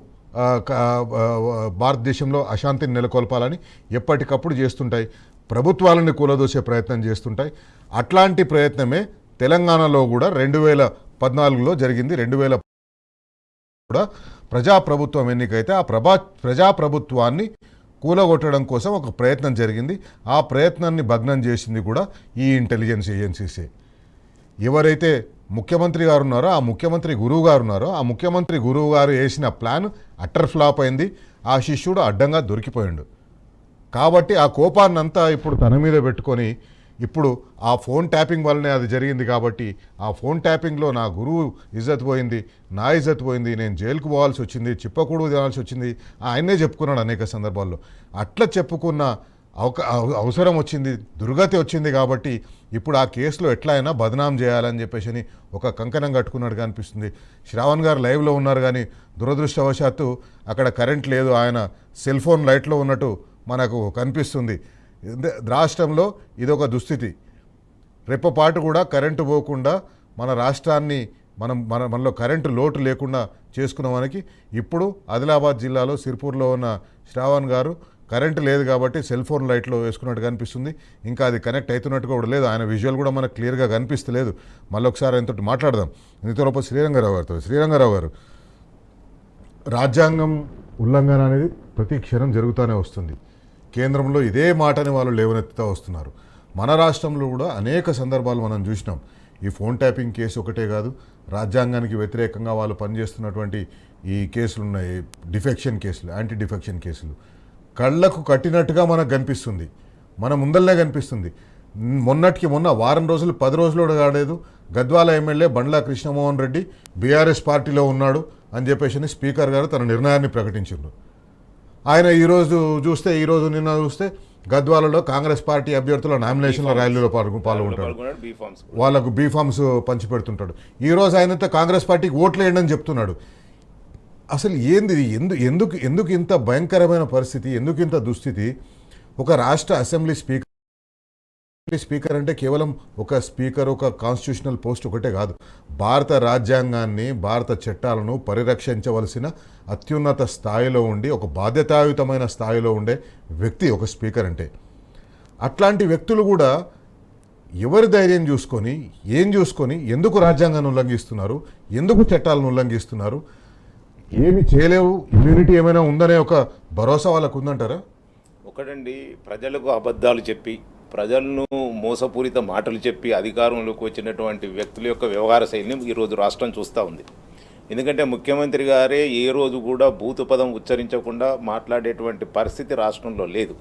భారతదేశంలో అశాంతిని నెలకొల్పాలని ఎప్పటికప్పుడు చేస్తుంటాయి, ప్రభుత్వాలను కూలదోసే ప్రయత్నం చేస్తుంటాయి. అట్లాంటి ప్రయత్నమే తెలంగాణలో కూడా 2014లో జరిగింది. 2000 కూడా ప్రజాప్రభుత్వం ఎన్నికైతే ఆ ప్రజాప్రభుత్వాన్ని కూలగొట్టడం కోసం ఒక ప్రయత్నం జరిగింది. ఆ ప్రయత్నాన్ని భగ్నం చేసింది కూడా ఈ ఇంటెలిజెన్స్ ఏజెన్సీసే. ఎవరైతే ముఖ్యమంత్రి గారు ఉన్నారో, ఆ ముఖ్యమంత్రి గురువు గారు ఉన్నారో, ఆ ముఖ్యమంత్రి గురువు గారు వేసిన ప్లాన్ అట్టర్ ఫ్లాప్ అయింది. ఆ శిష్యుడు అడ్డంగా దొరికిపోయాడు. కాబట్టి ఆ కోపాన్నంతా ఇప్పుడు తన మీద పెట్టుకొని ఇప్పుడు ఆ ఫోన్ ట్యాపింగ్ వల్లనే అది జరిగింది కాబట్టి ఆ ఫోన్ ట్యాపింగ్లో నా గురువు ఇజ్జత్ పోయింది, నా ఇజ్జత్ పోయింది, నేను జైలుకు పోవాల్సి వచ్చింది, చిప్పకూడు తినాల్సి వచ్చింది, ఆయనే చెప్పుకున్నాడు అనేక సందర్భాల్లో. అట్లా చెప్పుకున్న అవసరం వచ్చింది, దుర్గతి వచ్చింది కాబట్టి ఇప్పుడు ఆ కేసులో ఎట్లా అయినా బదనాం చేయాలని చెప్పేసి ఒక కంకణం కట్టుకున్నట్టుగా అనిపిస్తుంది. శ్రావణ్ గారు లైవ్లో ఉన్నారు కానీ దురదృష్టవశాత్తు అక్కడ కరెంట్ లేదు, ఆయన సెల్ ఫోన్ లైట్లో ఉన్నట్టు మనకు కనిపిస్తుంది. రాష్ట్రంలో ఇదొక దుస్థితి. రెప్పపాటు కూడా కరెంటు పోకుండా మన రాష్ట్రాన్ని మనలో కరెంటు లోటు లేకుండా చేసుకున్నామనికి ఇప్పుడు ఆదిలాబాద్ జిల్లాలో సిర్పూర్లో ఉన్న శ్రావణ్ గారు కరెంటు లేదు కాబట్టి సెల్ ఫోన్ లైట్లో వేసుకున్నట్టు కనిపిస్తుంది. ఇంకా అది కనెక్ట్ అవుతున్నట్టుగా కూడా లేదు. ఆయన విజువల్ కూడా మనకు క్లియర్గా కనిపిస్తలేదు. మళ్ళీ ఒకసారి ఆయనతో మాట్లాడదాం. ఇంతలోపు శ్రీరంగారావు గారు రాజ్యాంగం ఉల్లంఘన అనేది ప్రతి క్షణం జరుగుతూనే వస్తుంది. కేంద్రంలో ఇదే మాటని వాళ్ళు లేవనెత్తుతూ వస్తున్నారు. మన రాష్ట్రంలో కూడా అనేక సందర్భాలు మనం చూసినాం. ఈ ఫోన్ ట్యాపింగ్ కేసు ఒకటే కాదు, రాజ్యాంగానికి వ్యతిరేకంగా వాళ్ళు పనిచేస్తున్నటువంటి ఈ కేసులు ఉన్నాయి, డిఫెక్షన్ కేసులు, యాంటీ డిఫెక్షన్ కేసులు కళ్ళకు కట్టినట్టుగా మనకు కనిపిస్తుంది, మన ముందల్లే కనిపిస్తుంది. మొన్నటికి మొన్న వారం రోజులు 10 రోజులు కూడా కాలేదు, గద్వాల ఎమ్మెల్యే బండ్ల కృష్ణమోహన్ రెడ్డి బీఆర్ఎస్ పార్టీలో ఉన్నాడు అని చెప్పేసి స్పీకర్ గారు తన నిర్ణయాన్ని ప్రకటించారు. ఆయన నిన్న చూస్తే గద్వాలలో కాంగ్రెస్ పార్టీ అభ్యర్థుల నామినేషన్ల ర్యాలీలో పాల్గొంటాడు, వాళ్ళకు బీఫామ్స్ పంచిపెడుతుంటాడు. ఈరోజు ఆయనంతా కాంగ్రెస్ పార్టీకి ఓట్లు వేయండి అని చెప్తున్నాడు. అసలు ఏంది ఎందుకు ఇంత భయంకరమైన పరిస్థితి, ఎందుకు ఇంత దుస్థితి? ఒక రాష్ట్ర అసెంబ్లీ స్పీకర్ అంటే కేవలం ఒక స్పీకర్, ఒక కాన్స్టిట్యూషనల్ పోస్ట్ ఒకటే కాదు. భారత రాజ్యాంగాన్ని, భారత చట్టాలను పరిరక్షించవలసిన అత్యున్నత స్థాయిలో ఉండి ఒక బాధ్యతాయుతమైన స్థాయిలో ఉండే వ్యక్తి ఒక స్పీకర్ అంటే. అట్లాంటి వ్యక్తులు కూడా ఎవరి ధైర్యం చూసుకొని ఏం చూసుకొని ఎందుకు రాజ్యాంగాన్ని ఉల్లంఘిస్తున్నారు, ఎందుకు చట్టాలను ఉల్లంఘిస్తున్నారు, ఏమి చేయలేవు, ఇమ్యూనిటీ ఏమైనా ఉందనే ఒక భరోసా వాళ్ళకు ఉందంటారా? ఒకటండి, ప్రజలకు అబద్ధాలు చెప్పి ప్రజలను మోసపూరిత మాటలు చెప్పి అధికారంలోకి వచ్చినటువంటి వ్యక్తుల యొక్క వ్యవహార శైలిని ఈరోజు రాష్ట్రం చూస్తూ ఉంది. ఎందుకంటే ముఖ్యమంత్రి గారే ఏ రోజు కూడా బూతు పదం ఉచ్చరించకుండా మాట్లాడేటువంటి పరిస్థితి రాష్ట్రంలో లేదు.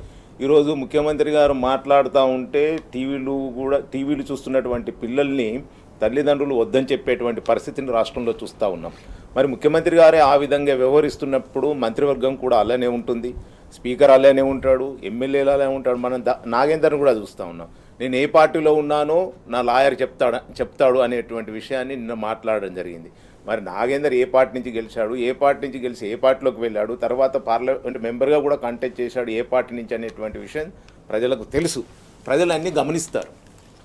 ఈరోజు ముఖ్యమంత్రి గారు మాట్లాడుతూ ఉంటే టీవీలు చూస్తున్నటువంటి పిల్లల్ని తల్లిదండ్రులు వద్దని చెప్పేటువంటి పరిస్థితిని రాష్ట్రంలో చూస్తూ ఉన్నాం. మరి ముఖ్యమంత్రి గారే ఆ విధంగా వ్యవహరిస్తున్నప్పుడు మంత్రివర్గం కూడా అలానే ఉంటుంది, స్పీకర్ అలానే ఉంటాడు, ఎమ్మెల్యేలు అలానే ఉంటాడు. మనం నాగేందర్ని కూడా చూస్తూ ఉన్నాం. నేను ఏ పార్టీలో ఉన్నానో నా లాయర్ చెప్తాడు అనేటువంటి విషయాన్ని నిన్న మాట్లాడడం జరిగింది. మరి నాగేందర్ ఏ పార్టీ నుంచి గెలిచాడు, ఏ పార్టీ నుంచి గెలిచి ఏ పార్టీలోకి వెళ్ళాడు, తర్వాత పార్లమెంట్ మెంబర్గా కూడా కంటెస్ట్ చేశాడు ఏ పార్టీ నుంచి అనేటువంటి విషయం ప్రజలకు తెలుసు. ప్రజలు అన్నీ గమనిస్తారు.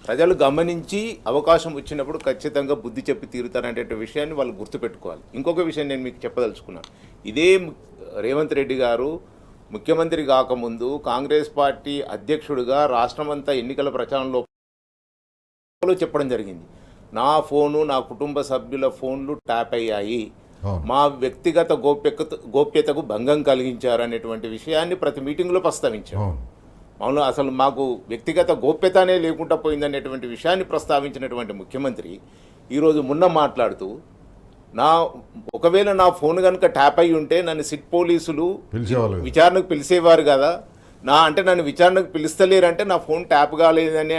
ప్రజలు గమనించి అవకాశం వచ్చినప్పుడు ఖచ్చితంగా బుద్ధి చెప్పి తీరుతారనే విషయాన్ని వాళ్ళు గుర్తుపెట్టుకోవాలి. ఇంకొక విషయం నేను మీకు చెప్పదలుచుకున్నాను. ఇదే రేవంత్ రెడ్డి గారు ముఖ్యమంత్రి కాకముందు కాంగ్రెస్ పార్టీ అధ్యక్షుడిగా రాష్ట్రమంతా ఎన్నికల ప్రచారంలో చెప్పడం జరిగింది, నా ఫోను నా కుటుంబ సభ్యుల ఫోన్లు ట్యాప్ అయ్యాయి, మా వ్యక్తిగత గోప్యతకు భంగం కలిగించారు అనేటువంటి విషయాన్ని ప్రతి మీటింగ్లో ప్రస్తావించారు. అవును, అసలు మాకు వ్యక్తిగత గోప్యత అనే లేకుండా పోయిందనేటువంటి విషయాన్ని ప్రస్తావించినటువంటి ముఖ్యమంత్రి ఈరోజు మొన్న మాట్లాడుతూ ఒకవేళ నా ఫోన్ కనుక ట్యాప్ అయి ఉంటే నన్ను సిట్ పోలీసులు విచారణకు పిలిచేవారు కదా, నన్ను విచారణకు పిలుస్తలేరంటే నా ఫోన్ ట్యాప్ కాలేదని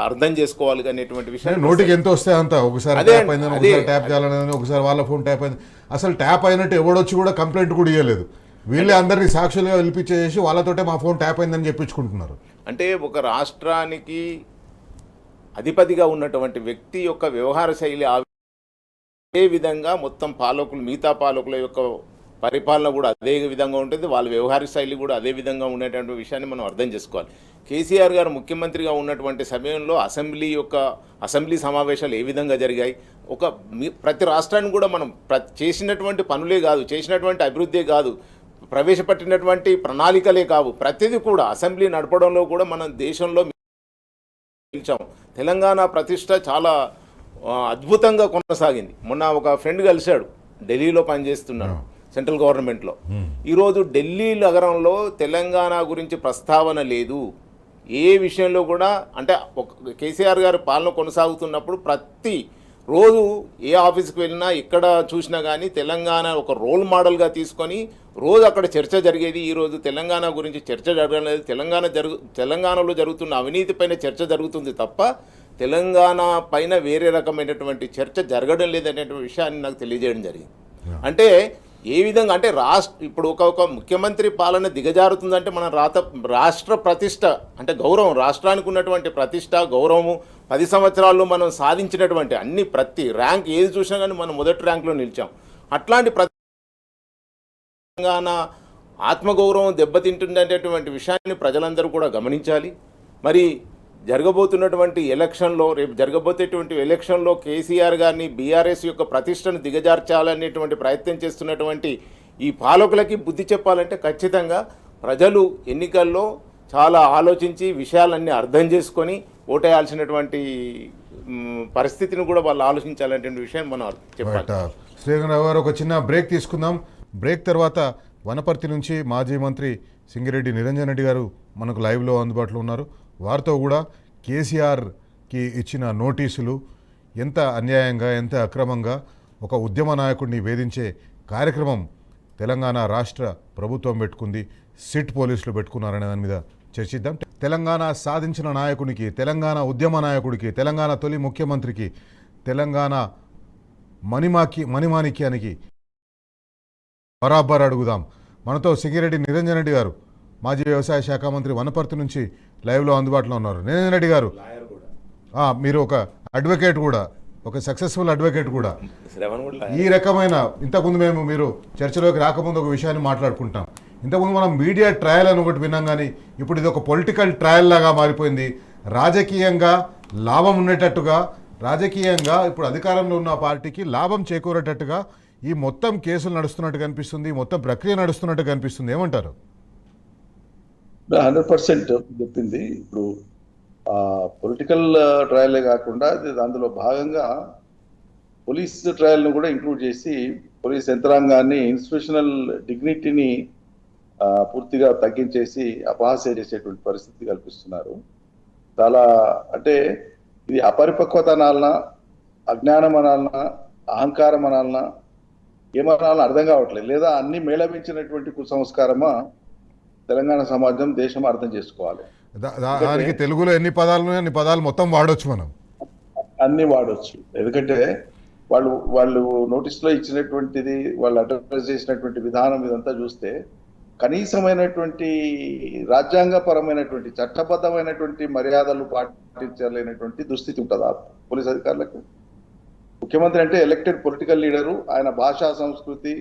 అర్థం చేసుకోవాలి అనేటువంటి విషయం. నోటికి ఎంత వస్తే అంత, ఒకసారి ట్యాప్ అయిందని, ఒకసారి ట్యాప్ కాలేదని, ఒకసారి వాళ్ళ ఫోన్ ట్యాప్ అయింది. అసలు ట్యాప్ అయినట్టు ఎవడొచ్చి కూడా కంప్లైంట్ కూడా ఇవ్వలేదు. వీళ్ళే అందరినీ సాక్షులుగా పిలిపించేసి వాళ్ళతోటే మా ఫోన్ ట్యాప్ అయిందని చెప్పించుకుంటున్నారు. అంటే ఒక రాష్ట్రానికి అధిపతిగా ఉన్నటువంటి వ్యక్తి యొక్క వ్యవహార శైలి అదే విధంగా మొత్తం మిగతా పాలకుల యొక్క పరిపాలన కూడా అదే విధంగా ఉంటుంది, వాళ్ళ వ్యవహార శైలి కూడా అదే విధంగా ఉండేటువంటి విషయాన్ని మనం అర్థం చేసుకోవాలి. కేసీఆర్ గారు ముఖ్యమంత్రిగా ఉన్నటువంటి సమయంలో అసెంబ్లీ సమావేశాలు ఏ విధంగా జరిగాయి, ప్రతి రాష్ట్రాన్ని కూడా మనం చేసినటువంటి పనులే కాదు, చేసినటువంటి అభివృద్ధే కాదు, ప్రవేశపెట్టినటువంటి ప్రణాళికలే కావు, ప్రతిదీ కూడా అసెంబ్లీ నడపడంలో కూడా మనం దేశంలో నిలిచాం. తెలంగాణ ప్రతిష్ట చాలా అద్భుతంగా కొనసాగింది. మొన్న ఒక ఫ్రెండ్ కలిశాడు, ఢిల్లీలో పనిచేస్తున్నాడు సెంట్రల్ గవర్నమెంట్లో. ఈరోజు ఢిల్లీ నగరంలో తెలంగాణ గురించి ప్రస్తావన లేదు. ఏ విషయంలో కూడా అంటే కేసీఆర్ గారి పాలన కొనసాగుతున్నప్పుడు ప్రతి రోజు ఏ ఆఫీస్కి వెళ్ళినా ఎక్కడ చూసినా కానీ తెలంగాణ ఒక రోల్ మోడల్గా తీసుకొని రోజు అక్కడ చర్చ జరిగేది. ఈరోజు తెలంగాణ గురించి చర్చ జరగలేదు. తెలంగాణలో జరుగుతున్న అవినీతి పైన చర్చ జరుగుతుంది తప్ప తెలంగాణ పైన వేరే రకమైనటువంటి చర్చ జరగడం లేదనేటువంటి విషయాన్ని నాకు తెలియజేయడం జరిగింది. అంటే ఏ విధంగా అంటే ఇప్పుడు ఒక ముఖ్యమంత్రి పాలన దిగజారుతుందంటే మన రాష్ట్ర ప్రతిష్ట అంటే గౌరవం, రాష్ట్రానికి ఉన్నటువంటి ప్రతిష్ట గౌరవము 10 సంవత్సరాల్లో మనం సాధించినటువంటి ప్రతి ర్యాంక్ ఏది చూసినా కానీ మనం మొదటి ర్యాంక్లో నిలిచాం. అట్లాంటి తెలంగాణ ఆత్మగౌరవం దెబ్బతింటుందనేటువంటి విషయాన్ని ప్రజలందరూ కూడా గమనించాలి. మరి రేపు జరగబోయేటువంటి ఎలక్షన్లో కేసీఆర్ గారిని బీఆర్ఎస్ యొక్క ప్రతిష్టను దిగజార్చాలనేటువంటి ప్రయత్నం చేస్తున్నటువంటి ఈ పాలకులకి బుద్ధి చెప్పాలంటే ఖచ్చితంగా ప్రజలు ఎన్నికల్లో చాలా ఆలోచించి విషయాలన్నీ అర్థం చేసుకొని ఓటేయాల్సినటువంటి పరిస్థితిని కూడా వాళ్ళు ఆలోచించాలనేటువంటి విషయం మనం చెప్పాలి. శ్రీధరరావు గారు, ఒక చిన్న బ్రేక్ తీసుకుందాం. బ్రేక్ తర్వాత వనపర్తి నుంచి మాజీ మంత్రి సింగిరెడ్డి నిరంజన్ రెడ్డి గారు మనకు లైవ్లో అందుబాటులో ఉన్నారు. వారితో కూడా కేసీఆర్కి ఇచ్చిన నోటీసులు ఎంత అన్యాయంగా, ఎంత అక్రమంగా ఒక ఉద్యమ నాయకుడిని వేధించే కార్యక్రమం తెలంగాణ రాష్ట్ర ప్రభుత్వం పెట్టుకుంది, సిట్ పోలీసులు పెట్టుకున్నారనే దాని మీద చర్చిద్దాం. తెలంగాణ సాధించిన నాయకునికి, తెలంగాణ ఉద్యమ నాయకుడికి, తెలంగాణ తొలి ముఖ్యమంత్రికి, తెలంగాణ మణిమాణిక్యానికి బరాబర్ అడుగుదాం. మనతో సింగిరెడ్డి నిరంజన్ రెడ్డి గారు, మాజీ వ్యవసాయ శాఖ మంత్రి, వనపర్తి నుంచి లైవ్లో అందుబాటులో ఉన్నారు. నిరంజన్ రెడ్డి గారు, మీరు ఒక అడ్వకేట్ కూడా, ఒక సక్సెస్ఫుల్ అడ్వకేట్ కూడా. ఈ రకమైన ఇంతకుముందు మీరు చర్చలోకి రాకముందు ఒక విషయాన్ని మాట్లాడుకుంటాం. ఇంతకుముందు మనం మీడియా ట్రయల్ అని ఒకటి విన్నాం, కానీ ఇప్పుడు ఇది ఒక పొలిటికల్ ట్రయల్ లాగా మారిపోయింది. రాజకీయంగా లాభం ఉండేటట్టుగా, రాజకీయంగా ఇప్పుడు అధికారంలో ఉన్న పార్టీకి లాభం చేకూరేటట్టుగా ఈ మొత్తం కేసులు నడుస్తున్నట్టు కనిపిస్తుంది, మొత్తం ప్రక్రియ నడుస్తున్నట్టు కనిపిస్తుంది. ఏమంటారు? 100% చెప్పింది. ఇప్పుడు పొలిటికల్ ట్రయలే కాకుండా అందులో భాగంగా పోలీస్ ట్రయల్ను కూడా ఇంక్లూడ్ చేసి పోలీస్ యంత్రాంగాన్ని ఇన్స్టిట్యూషనల్ డిగ్నిటీని పూర్తిగా తగ్గించేసి అపహాస్య చేసేటువంటి పరిస్థితి కల్పిస్తున్నారు. చాలా అంటే ఇది అపరిపక్వత అనాలనా, అజ్ఞానం అనాలనా, అహంకారం అనాలనా, ఏమనాలన్నా అర్థం కావట్లేదు. లేదా అన్ని మేళవించినటువంటి కుసంస్కారమా తెలంగాణ సమాజం, దేశం అర్థం చేసుకోవాలి. దానికి తెలుగులో ఎన్ని పదాలు ఉన్నాయో అన్ని పదాలు మొత్తం వాడొచ్చు మనం, అన్ని వాడవచ్చు. ఎందుకంటే వాళ్ళు నోటీసులో ఇచ్చినటువంటిది, వాళ్ళు అడ్రస్ చేసినటువంటి విధానం ఇదంతా చూస్తే కనీసమైనటువంటి రాజ్యాంగపరమైనటువంటి చట్టబద్ధమైనటువంటి మర్యాదలు పాటించలేనటువంటి దుస్థితి ఉంటుందా పోలీస్ అధికారులకు? ముఖ్యమంత్రి అంటే ఎలక్టెడ్ పొలిటికల్ లీడరు, ఆయన భాషా సంస్కృతి,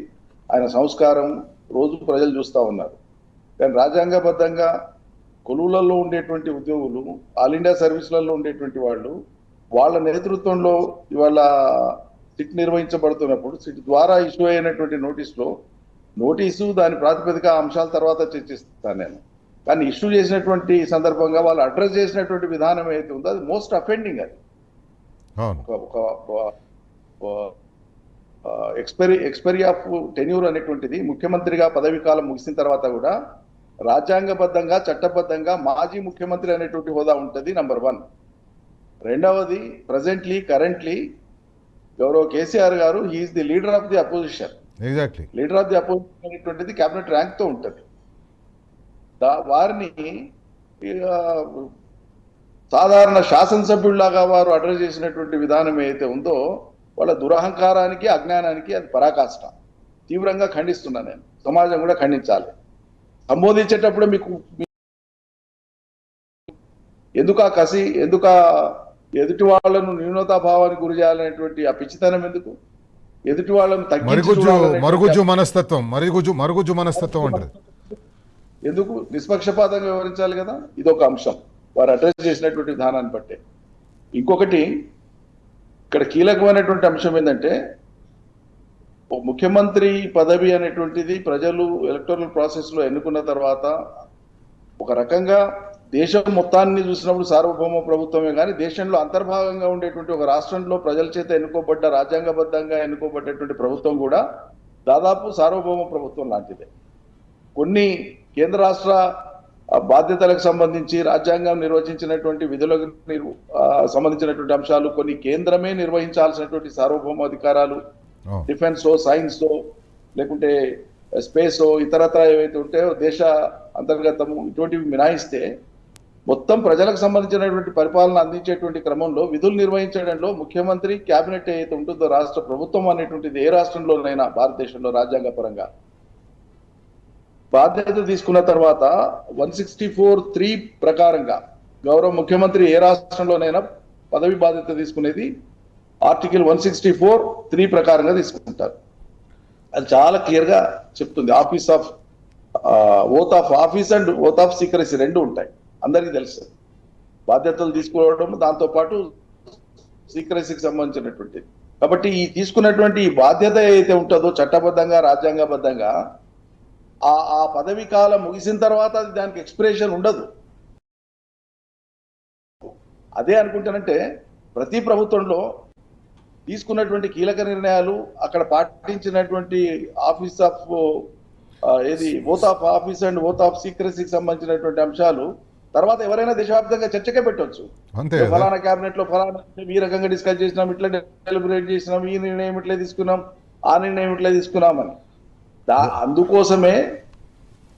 ఆయన సంస్కారం రోజు ప్రజలు చూస్తూ ఉన్నారు. కానీ రాజ్యాంగబద్ధంగా కొలువులలో ఉండేటువంటి ఉద్యోగులు, ఆల్ ఇండియా సర్వీసులలో ఉండేటువంటి వాళ్ళు, వాళ్ళ నేతృత్వంలో ఇవాళ సిట్ నిర్వహించబడుతున్నప్పుడు సిట్ ద్వారా ఇష్యూ అయినటువంటి నోటీసు దాని ప్రాతిపదిక అంశాల తర్వాత చర్చిస్తాను నేను. కానీ ఇష్యూ చేసినటువంటి సందర్భంగా వాళ్ళు అడ్రస్ చేసినటువంటి విధానం ఏదైతే ఉందో అది మోస్ట్ అఫెండింగ్. అది ఎక్స్పైరీ ఆఫ్ టెన్యూర్ అనేటువంటిది ముఖ్యమంత్రిగా పదవి కాలం ముగిసిన తర్వాత కూడా రాజ్యాంగబద్ధంగా చట్టబద్ధంగా మాజీ ముఖ్యమంత్రి అనేటువంటి హోదా ఉంటుంది, నంబర్ 1. రెండవది, కరెంట్లీ గౌరవ కేసీఆర్ గారు he is the leader of the opposition. Exactly, leader of the opposition అనేటువంటిది క్యాబినెట్ ర్యాంక్ తో ఉంటుంది. వారిని సాధారణ శాసనసభ్యుల్లాగా వారు అడ్రస్ చేసినటువంటి విధానం ఏదైతే ఉందో వాళ్ళ దురహంకారానికి, అజ్ఞానానికి అది పరాకాష్ట. తీవ్రంగా ఖండిస్తున్నా నేను. సమాజం కూడా ఖండించాలి. సంబోధించేటప్పుడు మీకు ఎందుకు ఆ కసి, ఎందుకు ఎదుటి వాళ్ళను న్యూనతాభావానికి గురి చేయాలనేటువంటి ఆ పిచ్చితనం ఎందుకు? ఎదుటి వాళ్ళను మరుగుజ్జు మనస్తత్వం అంటారు. ఎందుకు? నిష్పక్షపాతంగా వివరించాలి కదా. ఇదొక అంశం వారు అడ్రస్ చేసినటువంటి విధానాన్ని బట్టే. ఇంకొకటి ఇక్కడ కీలకమైనటువంటి అంశం ఏంటంటే, ముఖ్యమంత్రి పదవి అనేటువంటిది ప్రజలు ఎలక్టోరల్ ప్రాసెస్ లో ఎన్నుకున్న తర్వాత ఒక రకంగా దేశం మొత్తాన్ని చూసినప్పుడు సార్వభౌమ ప్రభుత్వమే, కానీ దేశంలో అంతర్భాగంగా ఉండేటువంటి ఒక రాష్ట్రంలో ప్రజల చేత ఎన్నుకోబడ్డ, రాజ్యాంగబద్ధంగా ఎన్నుకోబడ్డటువంటి ప్రభుత్వం కూడా దాదాపు సార్వభౌమ ప్రభుత్వం లాంటిదే. కొన్ని కేంద్ర రాష్ట్ర బాధ్యతలకు సంబంధించి రాజ్యాంగం నిర్వచించినటువంటి విధులకు సంబంధించినటువంటి అంశాలు కొన్ని కేంద్రమే నిర్వహించాల్సినటువంటి సార్వభౌమ అధికారాలు, డిఫెన్సో, సైన్సో, లేకుంటే స్పేసో, ఇతరత్ర ఏవైతే ఉంటాయో దేశ అంతర్గతము, ఇటువంటివి మినాయిస్తే మొత్తం ప్రజలకు సంబంధించినటువంటి పరిపాలన అందించేటువంటి క్రమంలో విధులు నిర్వహించడంలో ముఖ్యమంత్రి, క్యాబినెట్ ఏదైతే ఉంటుందో రాష్ట్ర ప్రభుత్వం అనేటువంటిది ఏ రాష్ట్రంలోనైనా భారతదేశంలో రాజ్యాంగపరంగా బాధ్యత తీసుకున్న తర్వాత 164(3) ప్రకారంగా గౌరవ ముఖ్యమంత్రి ఏ రాష్ట్రంలోనైనా పదవి బాధ్యత తీసుకునేది ఆర్టికల్ 164(3) ప్రకారంగా తీసుకుంటారు. అది చాలా క్లియర్ గా చెప్తుంది. Oath of office and oath of secrecy రెండు ఉంటాయి, అందరికీ తెలుసు. బాధ్యతలు తీసుకోవడం, దాంతో పాటు సీక్రసీకి సంబంధించినటువంటిది. కాబట్టి ఈ తీసుకున్నటువంటి ఈ బాధ్యత ఏదైతే ఉంటుందో చట్టబద్ధంగా, రాజ్యాంగబద్ధంగా, ఆ పదవి కాలం ముగిసిన తర్వాత అది దానికి ఎక్స్పిరేషన్ ఉండదు. అదే అనుకుంటానంటే ప్రతి ప్రభుత్వంలో తీసుకున్నటువంటి కీలక నిర్ణయాలు, అక్కడ పాటించినటువంటి oath of office and oath of సీక్రసీకి సంబంధించినటువంటి అంశాలు తర్వాత ఎవరైనా దేశవ్యాప్తంగా చర్చకే పెట్టవచ్చు. ఫలానా క్యాబినెట్ లో ఫలానా ఈ రకంగా డిస్కస్ చేసినాం, ఇట్లా డెలిబరేట్ చేసినాం, ఈ నిర్ణయం ఇట్లా తీసుకున్నాం, ఆ నిర్ణయం ఇట్లా తీసుకున్నామని. అందుకోసమే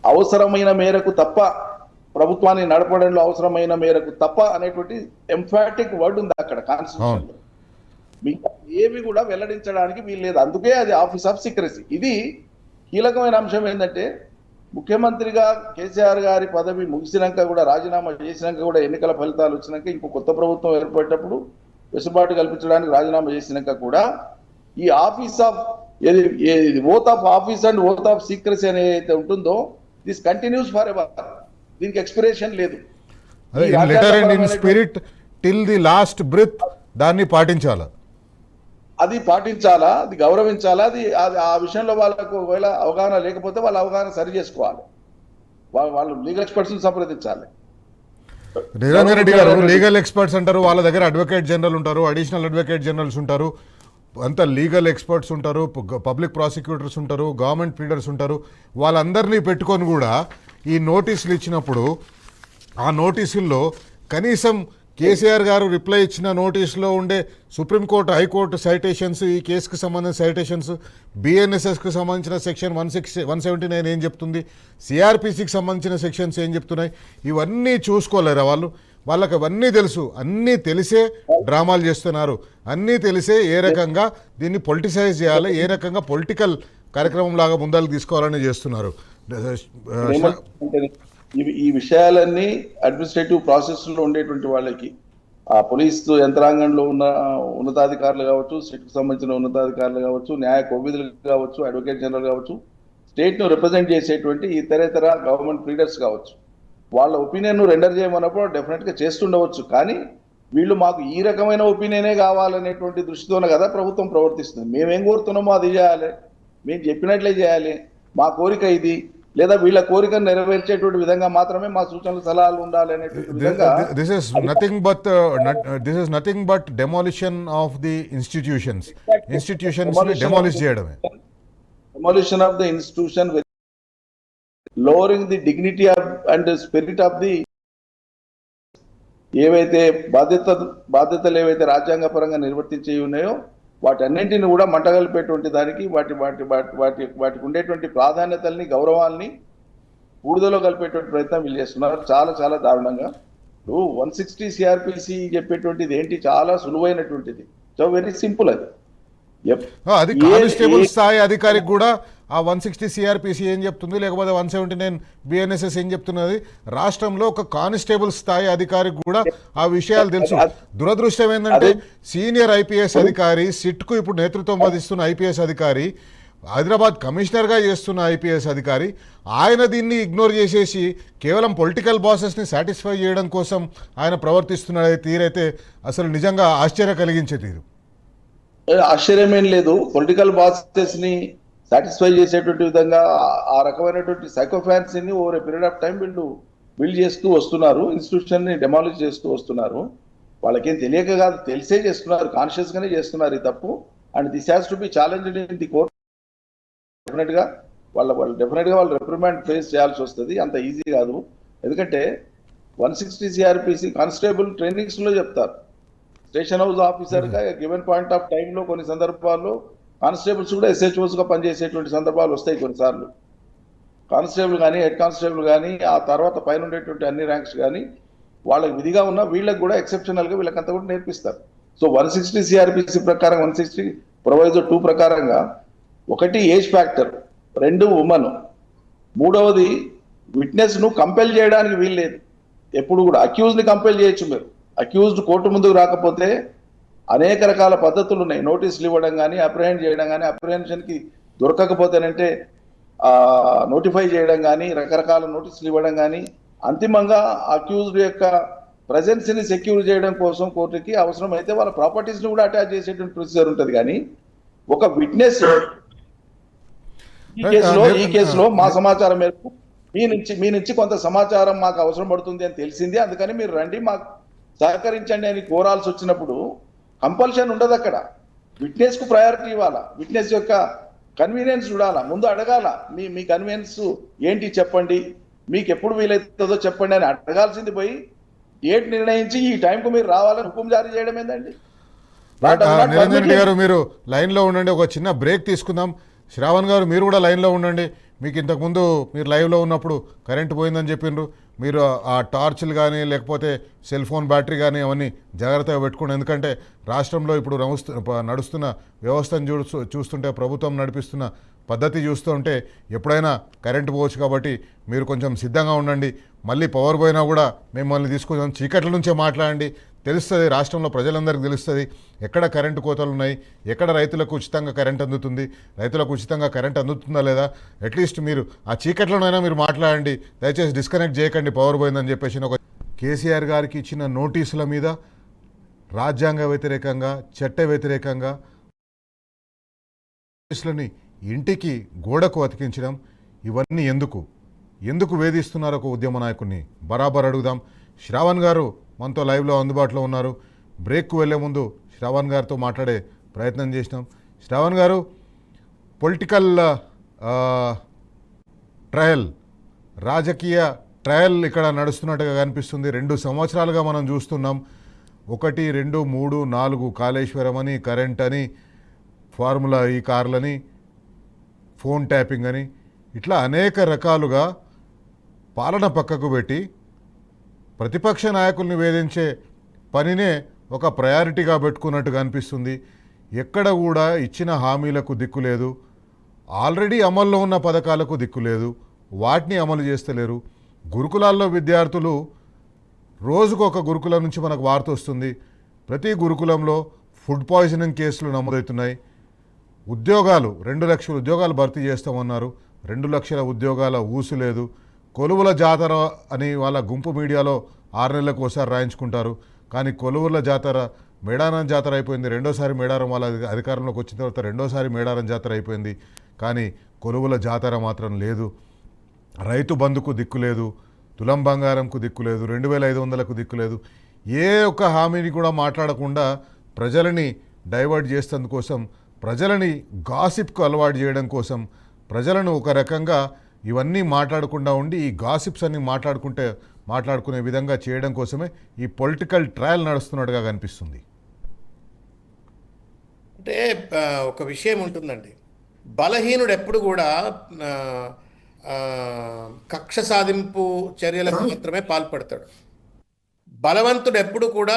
అవసరమైన మేరకు తప్ప, ప్రభుత్వాన్ని నడపడంలో అవసరమైన మేరకు తప్ప అనేటువంటి ఎంఫాటిక్ వర్డ్ ఉంది అక్కడ కాన్స్టిట్యూషన్ లో. మిగతా ఏవి కూడా వెల్లడించడానికి వీలు లేదు. అందుకే అది ఆఫీస్ ఆఫ్ సీక్రసీ. ఇది కీలకమైన అంశం ఏంటంటే, ముఖ్యమంత్రిగా కేసీఆర్ గారి పదవి ముగిసినాక కూడా, రాజీనామా చేసినాక కూడా, ఎన్నికల ఫలితాలు వచ్చినాక ఇంకో కొత్త ప్రభుత్వం ఏర్పడేటప్పుడు వెసులుబాటు కల్పించడానికి రాజీనామా చేసినాక కూడా ఈ office of oath of office and oath of secrecy అనేది ఉంటుందో దిస్ కంటిన్యూస్ ఫర్ ఎవర్. దీనికి ఎక్స్పిరేషన్ లేదు. Letter and in spirit till the last breath దాన్ని పాటించాలా, అది గౌరవించాలా. అది ఆ విషయంలో వాళ్ళకు ఒకవేళ అవగాహన లేకపోతే వాళ్ళ అవగాహన సరి చేసుకోవాలి. వాళ్ళు లీగల్ ఎక్స్పర్ట్స్ని సంప్రదించాలి. నిరంజన్ రెడ్డి గారు లీగల్ ఎక్స్పర్ట్స్ అంటారు, వాళ్ళ దగ్గర అడ్వకేట్ జనరల్ ఉంటారు, అడిషనల్ అడ్వకేట్ జనరల్స్ ఉంటారు, అంతా లీగల్ ఎక్స్పర్ట్స్ ఉంటారు, పబ్లిక్ ప్రాసిక్యూటర్స్ ఉంటారు, గవర్నమెంట్ ప్లీడర్స్ ఉంటారు. వాళ్ళందరినీ పెట్టుకొని కూడా ఈ నోటీసులు ఇచ్చినప్పుడు ఆ నోటీసుల్లో కనీసం కేసీఆర్ గారు రిప్లై ఇచ్చిన నోటీసులో ఉండే సుప్రీంకోర్టు హైకోర్టు సైటేషన్స్, ఈ కేసుకు సంబంధించిన సైటేషన్స్, బిఎన్ఎస్ఎస్కి సంబంధించిన సెక్షన్ 179 ఏం చెప్తుంది, సిఆర్పిసికి సంబంధించిన సెక్షన్స్ ఏం చెప్తున్నాయి, ఇవన్నీ చూసుకోలేరా వాళ్ళు? వాళ్ళకి అవన్నీ తెలుసు, అన్నీ తెలిసే డ్రామాలు చేస్తున్నారు, అన్నీ తెలిసే ఏ రకంగా దీన్ని పొలిటిసైజ్ చేయాలి, ఏ రకంగా పొలిటికల్ కార్యక్రమం లాగా ముందరకు తీసుకోవాలని చేస్తున్నారు. ఈ విషయాలన్నీ అడ్మినిస్ట్రేటివ్ ప్రాసెస్లో ఉండేటువంటి వాళ్ళకి, ఆ పోలీసు యంత్రాంగంలో ఉన్న ఉన్నతాధికారులు కావచ్చు, స్టేట్కి సంబంధించిన ఉన్నతాధికారులు కావచ్చు, న్యాయ కోవిధులు కావచ్చు, అడ్వకేట్ జనరల్ కావచ్చు, స్టేట్ను రిప్రజెంట్ చేసేటువంటి ఇతరేతర గవర్నమెంట్ లీడర్స్ కావచ్చు, వాళ్ళ ఒపీనియన్ రెండర్ చేయమన్నప్పుడు డెఫినెట్గా చేస్తుండవచ్చు. కానీ వీళ్ళు మాకు ఈ రకమైన ఒపీనియనే కావాలనేటువంటి దృష్టితోనే కదా ప్రభుత్వం ప్రవర్తిస్తుంది. మేమేం కోరుతున్నామో అది చేయాలి, మేము చెప్పినట్లే చేయాలి, మా కోరిక ఇది, లేదా వీళ్ళ కోరికను నెరవేర్చేటువంటి విధంగా మాత్రమే మా సూచనలు సలహాలు ఉండాలి అనేటువంటి విధంగా. This is nothing but demolition of the institutions demolish చేయడమే. Demolition of the institution, lowering the dignity of and spirit of the, ఏవైతే బాధ్యతలు ఏవైతే రాజ్యాంగపరంగా నిర్వర్తించే ఉన్నాయో వాటన్నింటిని కూడా మంటగలిపేటువంటి దానికి వాటికి ఉండేటువంటి ప్రాధాన్యతల్ని, గౌరవాల్ని బూడిదలో కలిపేటువంటి ప్రయత్నం వీళ్ళు చేస్తున్నారు, చాలా చాలా దారుణంగా. ఇప్పుడు 160 సిఆర్పిసి చెప్పేటువంటిది ఏంటి, చాలా సులువైనటువంటిది, సో వెరీ సింపుల్. అది కానిస్టేబుల్ స్థాయి అధికారికి కూడా ఆ 160 సిఆర్పిసి ఏం చెప్తుంది, లేకపోతే 179 బిఎన్ఎస్ఎస్ ఏం చెప్తున్నది, రాష్ట్రంలో ఒక కానిస్టేబుల్ స్థాయి అధికారికి కూడా ఆ విషయాలు తెలుసు. దురదృష్టం ఏంటంటే సీనియర్ ఐపీఎస్ అధికారి, సిట్కు ఇప్పుడు నేతృత్వం వహిస్తున్న ఐపీఎస్ అధికారి, హైదరాబాద్ కమిషనర్గా చేస్తున్న ఐపీఎస్ అధికారి, ఆయన దీన్ని ఇగ్నోర్ చేసేసి కేవలం పొలిటికల్ బాసెస్ని సాటిస్ఫై చేయడం కోసం ఆయన ప్రవర్తిస్తున్న తీరైతే అసలు నిజంగా ఆశ్చర్య కలిగించే తీరు. ఆశ్చర్యమేం లేదు. పొలిటికల్ బాసెస్ ని సాటిస్ఫై చేసేటువంటి విధంగా ఆ రకమైనటువంటి సైకోఫాన్స్ ని over a period of time వీళ్ళు బిల్డ్ చేస్తూ వస్తున్నారు, ఇన్స్టిట్యూషన్ ని డెమాలిష్ చేస్తూ వస్తున్నారు. వాళ్ళకేం తెలియక కాదు, తెలిసే చేస్తున్నారు, కాన్షియస్ గానే చేస్తున్నారు ఈ తప్పు. And this has to be challenged in the court. Definite గా వాళ్ళు రిప్రిమాండ్ ఫేస్ చేయాల్సి వస్తుంది, అంత ఈజీ కాదు. ఎందుకంటే 160 సిఆర్పిసి కానిస్టేబుల్ ట్రైనింగ్స్ లో చెప్తారు, స్టేషన్ హౌస్ ఆఫీసర్ గా గివెన్ పాయింట్ ఆఫ్ టైంలో కొన్ని సందర్భాల్లో కానిస్టేబుల్స్ కూడా ఎస్హెచ్ఓస్ గా పనిచేసేటువంటి సందర్భాలు వస్తాయి కొన్నిసార్లు. కానిస్టేబుల్ కానీ, హెడ్ కానిస్టేబుల్ కానీ, ఆ తర్వాత పైన ఉండేటువంటి అన్ని ర్యాంక్స్ కానీ వాళ్ళకి విధిగా ఉన్న వీళ్ళకి కూడా ఎక్సెప్షనల్ గా వీళ్ళకంతా కూడా నేర్పిస్తారు. సో 160 సిఆర్పిసి ప్రకారం, 160 ప్రొవైజర్ 2 ప్రకారంగా, ఒకటి ఏజ్ ఫ్యాక్టర్, 2 ఉమెన్, మూడవది విట్నెస్ ను కంపెల్ చేయడానికి వీల్లేదు. ఎప్పుడు కూడా అక్యూజ్ ని కంపెల్ చేయొచ్చు మీరు, అక్యూజ్డ్ కోర్టు ముందుకు రాకపోతే అనేక రకాల పద్ధతులు ఉన్నాయి, నోటీసులు ఇవ్వడం కానీ, అప్రహెండ్ చేయడం కానీ, అప్రహెన్షన్కి దొరకకపోతేనంటే నోటిఫై చేయడం కానీ, రకరకాల నోటీసులు ఇవ్వడం కానీ, అంతిమంగా అక్యూజ్డ్ యొక్క ప్రెజెన్స్ని సెక్యూర్ చేయడం కోసం కోర్టుకి అవసరమైతే వాళ్ళ ప్రాపర్టీస్ని కూడా అటాచ్ చేసేటువంటి ప్రొసీజర్ ఉంటుంది. కానీ ఒక విట్నెస్ ఈ కేసులో మా సమాచారం మేరకు మీ నుంచి కొంత సమాచారం మాకు అవసరం పడుతుంది అని తెలిసింది, అందుకని మీరు రండి మాకు సహకరించండి అని కోరాల్సి వచ్చినప్పుడు కంపల్షన్ ఉండదు. అక్కడ విట్నెస్ కు ప్రయారిటీ ఇవ్వాలా, విట్నెస్ యొక్క కన్వీనియన్స్ చూడాలా, ముందు అడగాల, మీ కన్వీనియన్స్ ఏంటి చెప్పండి, మీకు ఎప్పుడు వీలైతుందో చెప్పండి అని అడగాల్సింది పోయి డేట్ నిర్ణయించి ఈ టైంకు మీరు రావాలని హుకుం జారీ చేయడం ఏందండి. నిరంజన్ రెడ్డి గారు మీరు లైన్లో ఉండండి, ఒక చిన్న బ్రేక్ తీసుకుందాం. శ్రావణ్ గారు మీరు కూడా లైన్లో ఉండండి. మీకు ఇంతకుముందు మీరు లైవ్లో ఉన్నప్పుడు కరెంటు పోయిందని చెప్పిండ్రు, మీరు ఆ టార్చ్లు కానీ లేకపోతే సెల్ ఫోన్ బ్యాటరీ కానీ అవన్నీ జాగ్రత్తగా పెట్టుకోండి. ఎందుకంటే రాష్ట్రంలో ఇప్పుడు నడుస్తున్న వ్యవస్థను చూస్తుంటే, ప్రభుత్వం నడిపిస్తున్న పద్ధతి చూస్తుంటే ఎప్పుడైనా కరెంటు పోవచ్చు. కాబట్టి మీరు కొంచెం సిద్ధంగా ఉండండి. మళ్ళీ పవర్ పోయినా కూడా మిమ్మల్ని తీసుకొని చీకట్ల నుంచే మాట్లాడండి, తెలుస్తుంది, రాష్ట్రంలో ప్రజలందరికీ తెలుస్తుంది ఎక్కడ కరెంటు కోతలు ఉన్నాయి, ఎక్కడ రైతులకు ఉచితంగా కరెంట్ అందుతుంది, రైతులకు ఉచితంగా కరెంట్ అందుతుందా లేదా. అట్లీస్ట్ మీరు ఆ చీకట్లోనైనా మీరు మాట్లాడండి, దయచేసి డిస్కనెక్ట్ చేయకండి పవర్ పోయిందని చెప్పేసి. ఒక కేసీఆర్ గారికి ఇచ్చిన నోటీసుల మీద రాజ్యాంగ వ్యతిరేకంగా, చట్ట వ్యతిరేకంగా నోటీసులని ఇంటికి గోడకు అతికించడం, ఇవన్నీ ఎందుకు వేధిస్తున్నారో ఒక ఉద్యమ నాయకుడిని బరాబర్ అడుగుదాం. శ్రావణ్ గారు మనతో లైవ్లో అందుబాటులో ఉన్నారు. బ్రేక్కు వెళ్లే ముందు శ్రావణ్ గారితో మాట్లాడే ప్రయత్నం చేసినాం. శ్రావణ్ గారు, పొలిటికల్ ట్రయల్, రాజకీయ ట్రయల్ ఇక్కడ నడుస్తున్నట్టుగా కనిపిస్తుంది. 2 సంవత్సరాలుగా మనం చూస్తున్నాం. 1, 2, 3, 4 కాళేశ్వరం అని, కరెంట్ అని, ఫార్ములా ఈ కార్లని, ఫోన్ ట్యాపింగ్ అని, ఇట్లా అనేక రకాలుగా పాలన పక్కకు పెట్టి ప్రతిపక్ష నాయకుల్ని వేధించే పనినే ఒక ప్రయారిటీగా పెట్టుకున్నట్టుగా అనిపిస్తుంది. ఎక్కడ కూడా ఇచ్చిన హామీలకు దిక్కు లేదు, ఆల్రెడీ అమల్లో ఉన్న పథకాలకు దిక్కు లేదు, వాటిని అమలు చేస్తలేరు. గురుకులాల్లో విద్యార్థులు, రోజుకు ఒక గురుకులం నుంచి మనకు వార్త వస్తుంది, ప్రతి గురుకులంలో ఫుడ్ పాయిజనింగ్ కేసులు నమోదవుతున్నాయి. ఉద్యోగాలు 2 లక్షల ఉద్యోగాలు భర్తీ చేస్తామన్నారు, 2 లక్షల ఉద్యోగాల ఊసు లేదు. కొలువుల జాతర అని వాళ్ళ గుంపు మీడియాలో 6 నెలలకు ఒకసారి రాయించుకుంటారు. కానీ కొలువుల జాతర, మేడారం జాతర అయిపోయింది. రెండోసారి మేడారం వాళ్ళ అధికారంలోకి వచ్చిన తర్వాత రెండోసారి మేడారం జాతర అయిపోయింది. కానీ కొలువుల జాతర మాత్రం లేదు. రైతు బంధుకు దిక్కు లేదు, తులం బంగారంకు దిక్కు లేదు, 2500కు దిక్కు లేదు. ఏ ఒక్క హామీని కూడా మాట్లాడకుండా ప్రజలని డైవర్ట్ చేసేందుకోసం, ప్రజలని గాసిప్కు అలవాటు చేయడం కోసం, ప్రజలను ఒక రకంగా ఇవన్నీ మాట్లాడకుండా ఉండి ఈ గాసిప్స్ అన్ని మాట్లాడుకునే విధంగా చేయడం కోసమే ఈ పొలిటికల్ ట్రయల్ నడుస్తున్నట్టుగా కనిపిస్తుంది. అంటే ఒక విషయం ఉంటుందండి, బలహీనుడు ఎప్పుడు కూడా కక్ష సాధింపు చర్యలకు మాత్రమే పాల్పడతాడు. బలవంతుడు ఎప్పుడు కూడా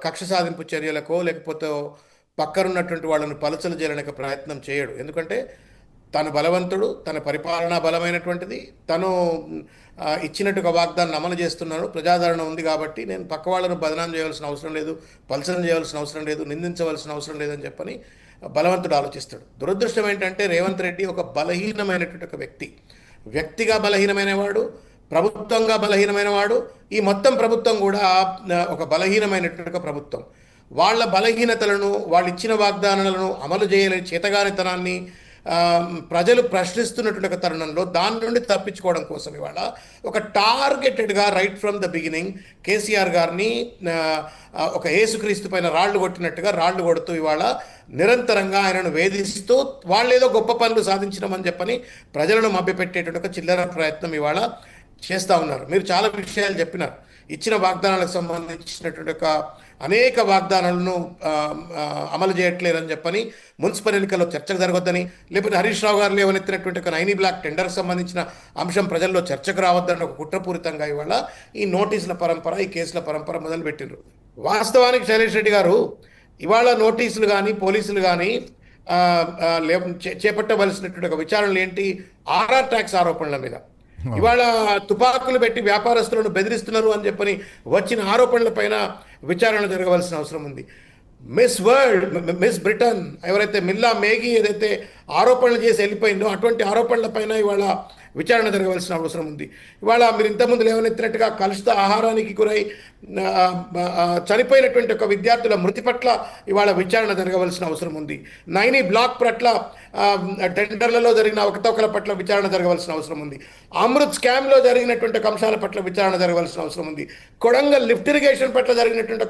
కక్ష సాధింపు చర్యలకో లేకపోతే పక్కనున్నటువంటి వాళ్ళను పలుచలు చేయడానికి ప్రయత్నం చేయడు. ఎందుకంటే తను బలవంతుడు, తన పరిపాలన బలమైనటువంటిది, తను ఇచ్చినట్టుగా వాగ్దానం అమలు చేస్తున్నాడు, ప్రజాదరణ ఉంది కాబట్టి నేను పక్క వాళ్ళను బదనాం చేయవలసిన అవసరం లేదు, పలచన చేయవలసిన అవసరం లేదు, నిందించవలసిన అవసరం లేదని చెప్పని బలవంతుడు ఆలోచిస్తాడు. దురదృష్టం ఏంటంటే రేవంత్ రెడ్డి ఒక బలహీనమైనటువంటి ఒక వ్యక్తిగా బలహీనమైనవాడు, ప్రభుత్వంగా బలహీనమైనవాడు. ఈ మొత్తం ప్రభుత్వం కూడా ఒక బలహీనమైనటువంటి ప్రభుత్వం. వాళ్ళ బలహీనతలను, వాళ్ళు ఇచ్చిన వాగ్దానాలను అమలు చేయలేని చేతగానితనాన్ని ప్రజలు ప్రశ్నిస్తున్నటువంటి ఒక తరుణంలో దాని నుండి తప్పించుకోవడం కోసం ఇవాళ ఒక టార్గెటెడ్గా right from the beginning KCR గారిని ఒక యేసుక్రీస్తు పైన రాళ్లు కొట్టినట్టుగా రాళ్లు కొడుతూ ఇవాళ నిరంతరంగా ఆయనను వేధిస్తూ వాళ్ళేదో గొప్ప పనులు సాధించడమని చెప్పని ప్రజలను మభ్యపెట్టేటువంటి ఒక చిల్లర ప్రయత్నం ఇవాళ చేస్తూ ఉన్నారు. మీరు చాలా విషయాలు చెప్పినారు. ఇచ్చిన వాగ్దానాలకు సంబంధించినటువంటి ఒక అనేక వాగ్దానాలను అమలు చేయట్లేదని చెప్పని, మున్సిపల్ ఎన్నికల్లో చర్చకు జరగొద్దని, లేకపోతే హరీష్ రావు గారు లేవనెత్తినటువంటి ఒక 9 బ్లాక్ టెండర్కి సంబంధించిన అంశం ప్రజల్లో చర్చకు రావద్దని ఒక కుట్రపూరితంగా ఇవాళ ఈ నోటీసుల పరంపర, ఈ కేసుల పరంపర మొదలుపెట్టిండ్రు. వాస్తవానికి శైలేష్ రెడ్డి గారు ఇవాళ నోటీసులు కానీ పోలీసులు కానీ చేపట్టవలసినటువంటి ఒక విచారణలు ఏంటి? ఆర్ఆర్ ట్యాక్స్ ఆరోపణల మీద. ఇవాళ తుపాకులు పెట్టి వ్యాపారస్తులను బెదిరిస్తున్నారు అని చెప్పని వచ్చిన ఆరోపణల పైన విచారణ జరగవలసిన అవసరం ఉంది. మిస్ వరల్డ్, మిస్ బ్రిటన్ ఎవరైతే మిల్లా మేఘీ ఏదైతే ఆరోపణలు చేసి వెళ్ళిపోయిందో అటువంటి ఆరోపణల పైన ఇవాళ విచారణ జరగవలసిన అవసరం ఉంది. ఇవాళ మీరు ఇంతకుముందు లేవనెత్తినట్టుగా కలుషిత ఆహారానికి గురై చనిపోయినటువంటి ఒక విద్యార్థుల మృతి పట్ల ఇవాళ విచారణ జరగవలసిన అవసరం ఉంది. 9 బ్లాక్ పట్ల టెండర్లలో జరిగిన అవకతవకల పట్ల విచారణ జరగవలసిన అవసరం ఉంది. అమృత్ స్కామ్లో జరిగినటువంటి అంశాల పట్ల విచారణ జరగవలసిన అవసరం ఉంది. కొడంగల్ లిఫ్ట్ ఇరిగేషన్ పట్ల జరిగినటువంటి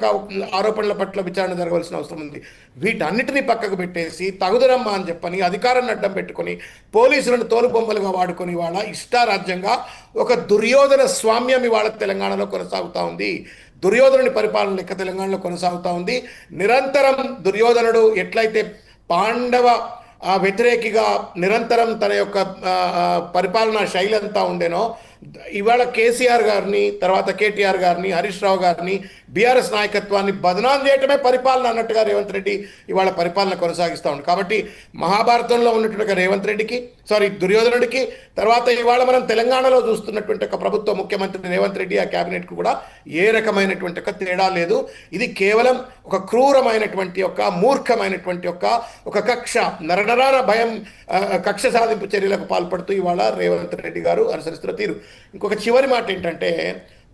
ఆరోపణల పట్ల విచారణ జరగవలసిన అవసరం ఉంది. వీటన్నిటినీ పక్కకు పెట్టేసి తగుదరమ్మ అని చెప్పని అధికారాన్ని అడ్డం పెట్టుకొని పోలీసులను తోలుబొమ్మలుగా వాడుకొని ఇవాళ ఇష్టారాజ్యంగా ఒక దుర్యోధన స్వామ్యం ఇవాళ తెలంగాణలో కొనసాగుతూ ఉంది. దుర్యోధనుని పరిపాలన లెక్క తెలంగాణలో కొనసాగుతూ ఉంది. నిరంతరం దుర్యోధనుడు ఎట్లయితే పాండవ వ్యతిరేకిగా నిరంతరం తన యొక్క పరిపాలనా శైలి అంతా ఉండేనో, ఇవాళ కేసీఆర్ గారిని, తర్వాత కేటీఆర్ గారిని, హరీష్ రావు గారిని, బీఆర్ఎస్ నాయకత్వాన్ని బదనాం చేయటమే పరిపాలన అన్నట్టుగా రేవంత్ రెడ్డి ఇవాళ పరిపాలన కొనసాగిస్తూ ఉంది. కాబట్టి మహాభారతంలో ఉన్నటువంటి రేవంత్ రెడ్డికి, దుర్యోధనుడికి, తర్వాత ఇవాళ మనం తెలంగాణలో చూస్తున్నటువంటి ఒక ప్రభుత్వ ముఖ్యమంత్రి రేవంత్ రెడ్డి, ఆ క్యాబినెట్కు కూడా ఏ రకమైనటువంటి ఒక తేడా లేదు. ఇది కేవలం ఒక క్రూరమైనటువంటి మూర్ఖమైనటువంటి ఒక కక్ష, నరనరాన భయం, కక్ష సాధింపు చర్యలకు పాల్పడుతూ ఇవాళ రేవంత్ రెడ్డి గారు అనుసరిస్తున్న తీరు. ఇంకొక చివరి మాట ఏంటంటే,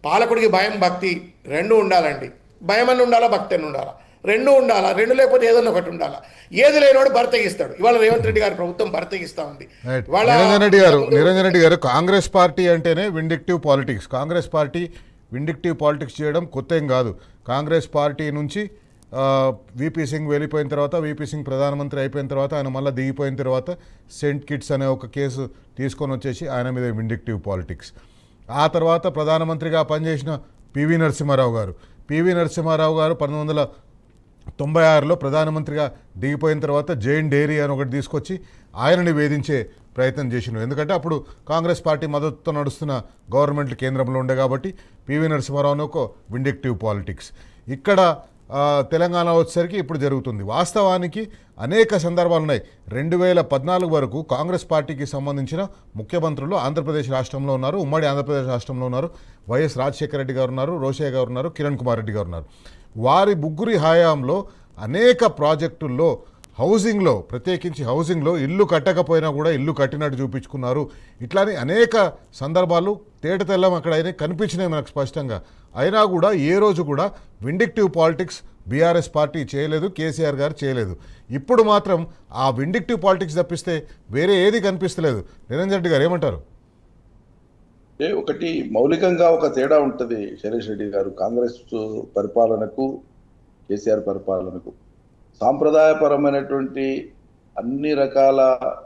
పాలకుడికి భయం భక్తి రెండు ఉండాలండి. భయం అని ఉండాలా, భక్తి అని ఉండాలా, రెండు ఉండాలా. రెండు లేకపోతే ఏదన్నా ఒకటి ఉండాలా. ఏది లేనివాడు భర్తగిస్తాడు. ఇవాళ రేవంత్ రెడ్డి గారి ప్రభుత్వం భర్తగిస్తూ ఉంది. నిరంజన్ రెడ్డి గారు, కాంగ్రెస్ పార్టీ అంటేనే vindictive politics. Congress party vindictive politics చేయడం కొత్త ఏం కాదు. కాంగ్రెస్ పార్టీ నుంచి వీపీ సింగ్ వెళ్ళిపోయిన తర్వాత, వీపీ సింగ్ ప్రధానమంత్రి అయిపోయిన తర్వాత, ఆయన మళ్ళీ దిగిపోయిన తర్వాత సెంట్ కిట్స్ అనే ఒక కేసు తీసుకొని వచ్చేసి ఆయన మీద విండిక్టివ్ పాలిటిక్స్. ఆ తర్వాత ప్రధానమంత్రిగా పనిచేసిన పివి నరసింహారావు గారు 1996లో ప్రధానమంత్రిగా దిగిపోయిన తర్వాత జైన్ డైరీ అని ఒకటి తీసుకొచ్చి ఆయనని వేధించే ప్రయత్నం చేసినారు. ఎందుకంటే అప్పుడు కాంగ్రెస్ పార్టీ మద్దతుతో నడుస్తున్న గవర్నమెంట్ కేంద్రంలో ఉండే కాబట్టి పివి నరసింహారావుని ఒక విండిక్టివ్ పాలిటిక్స్. ఇక్కడ తెలంగాణ వచ్చేసరికి ఇప్పుడు జరుగుతుంది. వాస్తవానికి అనేక సందర్భాలు ఉన్నాయి. 2014 వరకు కాంగ్రెస్ పార్టీకి సంబంధించిన ముఖ్యమంత్రులు ఆంధ్రప్రదేశ్ రాష్ట్రంలో ఉన్నారు. ఉమ్మడి ఆంధ్రప్రదేశ్ రాష్ట్రంలో ఉన్నారు. వైఎస్ రాజశేఖర రెడ్డి గారు ఉన్నారు, రోషయ్య గారు ఉన్నారు, కిరణ్ కుమార్ రెడ్డి గారు ఉన్నారు. వారి ముగ్గురి హయాంలో అనేక ప్రాజెక్టుల్లో హౌసింగ్లో, ప్రత్యేకించి హౌసింగ్లో ఇల్లు కట్టకపోయినా కూడా ఇల్లు కట్టినట్టు చూపించుకున్నారు. ఇట్లానే అనేక సందర్భాలు తేట తెల్లం అక్కడ అయినా కనిపించినాయి మనకు స్పష్టంగా. అయినా కూడా ఏ రోజు కూడా విండిక్టివ్ పాలిటిక్స్ బీఆర్ఎస్ పార్టీ చేయలేదు, కేసీఆర్ గారు చేయలేదు. ఇప్పుడు మాత్రం ఆ విండిక్టివ్ పాలిటిక్స్ తప్పిస్తే వేరే ఏది కనిపిస్తలేదు. నిరంజన్ రెడ్డి గారు ఏమంటారు? ఒకటి మౌలికంగా ఒక తేడా ఉంటుంది శైలేష్ రెడ్డి గారు. కాంగ్రెస్ పరిపాలనకు కేసీఆర్ పరిపాలనకు సాంప్రదాయపరమైనటువంటి అన్ని రకాల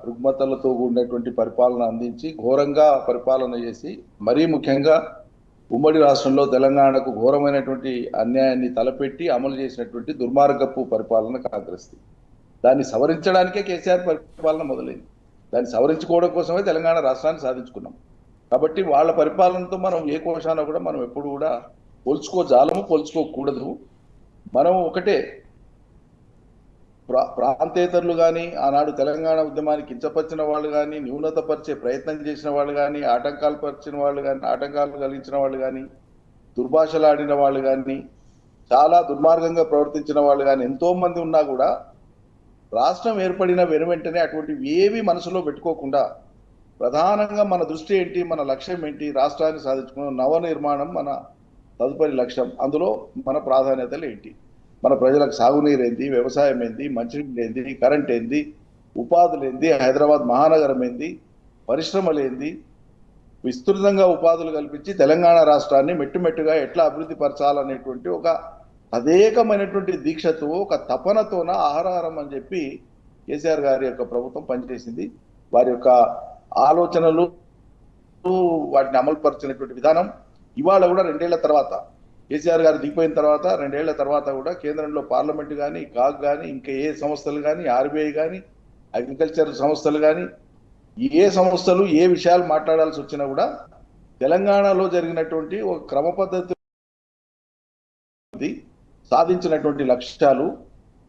రుగ్మతలతో కూడినటువంటి పరిపాలన అందించి ఘోరంగా పరిపాలన చేసి, మరీ ముఖ్యంగా ఉమ్మడి రాష్ట్రంలో తెలంగాణకు ఘోరమైనటువంటి అన్యాయాన్ని తలపెట్టి అమలు చేసినటువంటి దుర్మార్గపు పరిపాలన కాంగ్రెస్ది. దాన్ని సవరించడానికే కేసీఆర్ పరిపాలన మొదలైంది. దాన్ని సవరించుకోవడం కోసమే తెలంగాణ రాష్ట్రాన్ని సాధించుకున్నాం. కాబట్టి వాళ్ళ పరిపాలనతో మనం ఏ కోశాన కూడా మనం ఎప్పుడు కూడా పోల్చుకోకూడదు. మనం ఒకటే, ప్రాంతేతరులు కానీ, ఆనాడు తెలంగాణ ఉద్యమానికి కించపరిచిన వాళ్ళు కానీ, న్యూనతపరిచే ప్రయత్నం చేసిన వాళ్ళు కానీ, ఆటంకాలు కలిగించిన వాళ్ళు కానీ, దుర్భాషలాడిన వాళ్ళు కానీ, చాలా దుర్మార్గంగా ప్రవర్తించిన వాళ్ళు కానీ ఎంతో మంది ఉన్నా కూడా రాష్ట్రం ఏర్పడిన వెనువెంటనే అటువంటివి ఏవి మనసులో పెట్టుకోకుండా ప్రధానంగా మన దృష్టి ఏంటి, మన లక్ష్యం ఏంటి, రాష్ట్రాన్ని సాధించుకున్న నవనిర్మాణం మన తదుపరి లక్ష్యం. అందులో మన ప్రాధాన్యతలు ఏంటి, మన ప్రజలకు సాగునీరు ఏంది, వ్యవసాయం ఏంది, మంచినీళ్ళు ఏంది, కరెంట్ ఏంది, ఉపాధులు ఏంది, హైదరాబాద్ మహానగరం ఏంది, పరిశ్రమలు ఏంది, విస్తృతంగా ఉపాధులు కల్పించి తెలంగాణ రాష్ట్రాన్ని మెట్టుమెట్టుగా ఎట్లా అభివృద్ధి పరచాలనేటువంటి ఒక తదేకమైనటువంటి దీక్షతో, ఒక తపనతోన ఆహారం అని చెప్పి కేసీఆర్ గారి యొక్క ప్రభుత్వం పనిచేసింది. వారి యొక్క ఆలోచనలు, వాటిని అమలుపరిచినటువంటి విధానం ఇవాళ కూడా 2 ఏళ్ల తర్వాత, కేసీఆర్ గారు దిగిపోయిన తర్వాత 2 ఏళ్ల తర్వాత కూడా కేంద్రంలో పార్లమెంటు కానీ, కాగ్ కానీ, ఇంకా ఏ సంస్థలు కానీ, ఆర్బీఐ కానీ, అగ్రికల్చర్ సంస్థలు కానీ, ఏ సంస్థలు ఏ విషయాలు మాట్లాడాల్సి వచ్చినా కూడా తెలంగాణలో జరిగినటువంటి ఒక క్రమ పద్ధతి సాధించినటువంటి లక్ష్యాలు,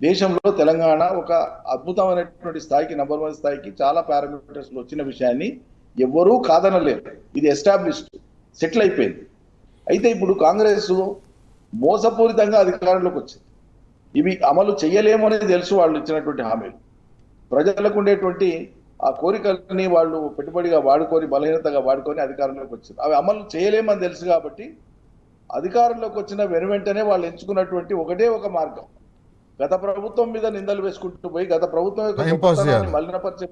దేశంలో తెలంగాణ ఒక అద్భుతమైనటువంటి స్థాయికి, నంబర్ 1 స్థాయికి చాలా పారామీటర్స్ వచ్చిన విషయాన్ని ఎవ్వరూ కాదనలేరు. ఇది ఎస్టాబ్లిష్డ్, సెటిల్ అయిపోయింది. అయితే ఇప్పుడు కాంగ్రెస్ మోసపూరితంగా అధికారంలోకి వచ్చింది. ఇవి అమలు చేయలేము అనేది తెలుసు. వాళ్ళు ఇచ్చినటువంటి హామీలు, ప్రజలకు ఉండేటువంటి ఆ కోరికలని వాళ్ళు పెట్టుబడిగా వాడుకొని, బలహీనతగా వాడుకొని అధికారంలోకి వచ్చారు. అవి అమలు చేయలేమని తెలుసు కాబట్టి అధికారంలోకి వచ్చిన వెనువెంటనే వాళ్ళు ఎంచుకున్నటువంటి ఒకటే ఒక మార్గం, గత ప్రభుత్వం మీద నిందలు వేసుకుంటూ పోయి గత ప్రభుత్వం మలినపరిచే,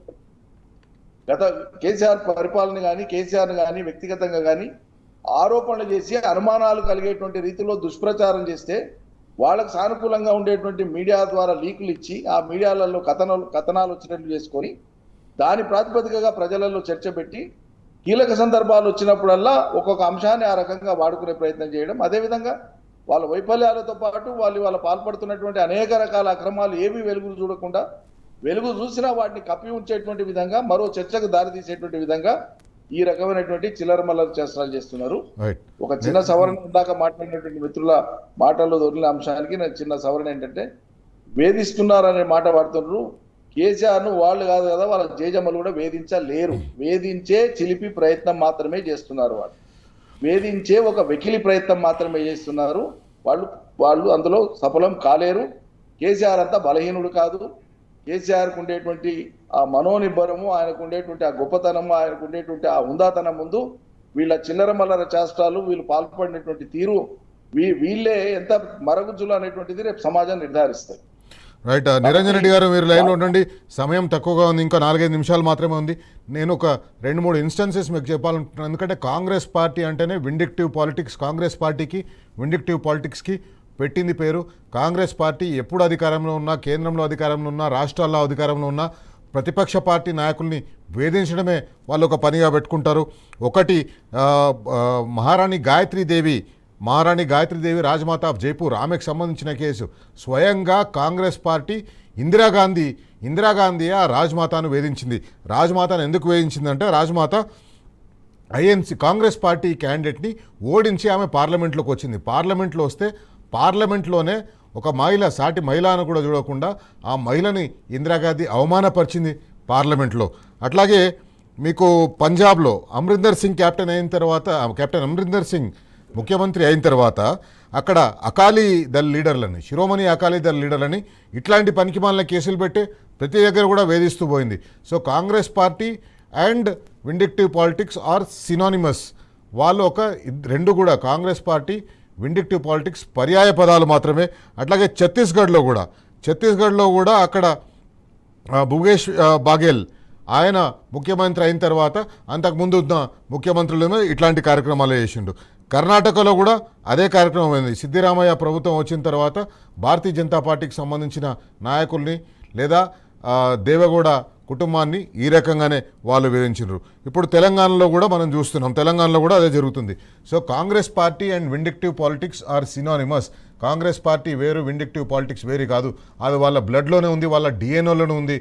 గత కేసీఆర్ పరిపాలన కానీ, కేసీఆర్ కానీ వ్యక్తిగతంగా కానీ ఆరోపణలు చేసి అనుమానాలు కలిగేటువంటి రీతిలో దుష్ప్రచారం చేస్తే, వాళ్ళకు సానుకూలంగా ఉండేటువంటి మీడియా ద్వారా లీకులు ఇచ్చి ఆ మీడియాలలో కథనాలు వచ్చినట్లు చేసుకొని దాని ప్రాతిపదికగా ప్రజలలో చర్చ పెట్టి కీలక సందర్భాలు వచ్చినప్పుడల్లా ఒక్కొక్క అంశాన్ని ఆ రకంగా వాడుకునే ప్రయత్నం చేయడం, అదేవిధంగా వాళ్ళ వైఫల్యాలతో పాటు వాళ్ళ పాల్పడుతున్నటువంటి అనేక రకాల అక్రమాలు ఏవి వెలుగు చూడకుండా, వెలుగు చూసినా వాటిని కప్పి ఉంచేటువంటి విధంగా, మరో చర్చకు దారితీసేటువంటి విధంగా ఈ రకమైనటువంటి చిల్లర మల్లర చేష్టాలు చేస్తున్నారు. ఒక చిన్న సవరణ, ఇందాక మాట్లాడినటువంటి మిత్రుల మాటల్లో దొరికిన అంశానికి నా చిన్న సవరణ ఏంటంటే, వేధిస్తున్నారు అనే మాట వాడుతున్నారు. కేసీఆర్ను వాళ్ళు కాదు కదా, వాళ్ళ జేజమ్మలు కూడా వేధించలేరు. వేధించే చిలిపి ప్రయత్నం మాత్రమే చేస్తున్నారు. వేధించే ఒక వెకిలి ప్రయత్నం మాత్రమే చేస్తున్నారు. వాళ్ళు అందులో సఫలం కాలేరు. కేసీఆర్ అంతా బలహీనుడు కాదు. కేసీఆర్కు ఉండేటువంటి ఆ మనోనిబ్బరము, ఆయనకు ఉండేటువంటి ఆ గొప్పతనము, ఆయనకు ఉండేటువంటి ఆ హుందాతనం ముందు వీళ్ళ చిల్లర మల్లర చేష్టాలు, వీళ్ళు పాల్పడినటువంటి తీరు, వీళ్ళే ఎంత మరగుజ్జులు అనేటువంటిది రేపు సమాజం నిర్ధారిస్తారు. రైట్ నిరంజన్ రెడ్డి గారు మీరు లైన్లో ఉండండి. సమయం తక్కువగా ఉంది, ఇంకా 4-5 నిమిషాలు మాత్రమే ఉంది. నేను ఒక 2-3 ఇన్స్టెన్సెస్ మీకు చెప్పాలనుకుంటున్నాను. ఎందుకంటే కాంగ్రెస్ పార్టీ అంటేనే విండిక్టివ్ పాలిటిక్స్. కాంగ్రెస్ పార్టీకి విండిక్టివ్ పాలిటిక్స్కి పెట్టింది పేరు. కాంగ్రెస్ పార్టీ ఎప్పుడు అధికారంలో ఉన్నా, కేంద్రంలో అధికారంలో ఉన్నా, రాష్ట్రాల్లో అధికారంలో ఉన్నా ప్రతిపక్ష పార్టీ నాయకుల్ని వేధించడమే వాళ్ళు ఒక పనిగా పెట్టుకుంటారు. ఒకటి మహారాణి గాయత్రీదేవి రాజమాత ఆఫ్ జైపూర్, ఆమెకు సంబంధించిన కేసు స్వయంగా కాంగ్రెస్ పార్టీ ఇందిరాగాంధీ ఆ రాజమాతను వేధించింది. రాజమాతను ఎందుకు వేధించిందంటే రాజమాత ఐఎన్సీ కాంగ్రెస్ పార్టీ క్యాండిడేట్ని ఓడించి ఆమె పార్లమెంట్లోకి వచ్చింది. పార్లమెంట్లో వస్తే పార్లమెంట్లోనే ఒక మహిళ, సాటి మహిళను కూడా చూడకుండా ఆ మహిళని ఇందిరాగాంధీ అవమానపరిచింది పార్లమెంట్లో. అట్లాగే మీకు పంజాబ్లో అమరీందర్ సింగ్ కెప్టెన్ అమరీందర్ సింగ్ ముఖ్యమంత్రి అయిన తర్వాత అక్కడ అకాలీ దళ్ లీడర్లని, శిరోమణి అకాలీ దళ్ లీడర్లని ఇట్లాంటి పనికిమాలిన కేసులు పెట్టి ప్రతి దగ్గర కూడా వేధిస్తూ పోయింది. So Congress party and vindictive politics are synonymous. వాళ్ళు రెండు కూడా కాంగ్రెస్ పార్టీ విండిక్టివ్ పాలిటిక్స్ పర్యాయ పదాలు మాత్రమే. అట్లాగే ఛత్తీస్గఢ్లో కూడా అక్కడ భూపేష్ బాఘెల్ ఆయన ముఖ్యమంత్రి అయిన తర్వాత అంతకుముందు ఉన్న ముఖ్యమంత్రులమే ఇట్లాంటి కార్యక్రమాలు చేసిండు. కర్ణాటకలో కూడా అదే కార్యక్రమం అయింది. సిద్ధిరామయ్య ప్రభుత్వం వచ్చిన తర్వాత భారతీయ జనతా పార్టీకి సంబంధించిన నాయకుల్ని లేదా దేవగౌడ కుటుంబాన్ని ఈ రకంగానే వాళ్ళు వేధించారు. ఇప్పుడు తెలంగాణలో కూడా మనం చూస్తున్నాం, తెలంగాణలో కూడా అదే జరుగుతుంది. So Congress party and vindictive politics are synonymous. Congress party వేరు, విండిక్టివ్ పాలిటిక్స్ వేరు కాదు. అది వాళ్ళ బ్లడ్లోనే ఉంది, వాళ్ళ డిఎన్ఏలోనే ఉంది.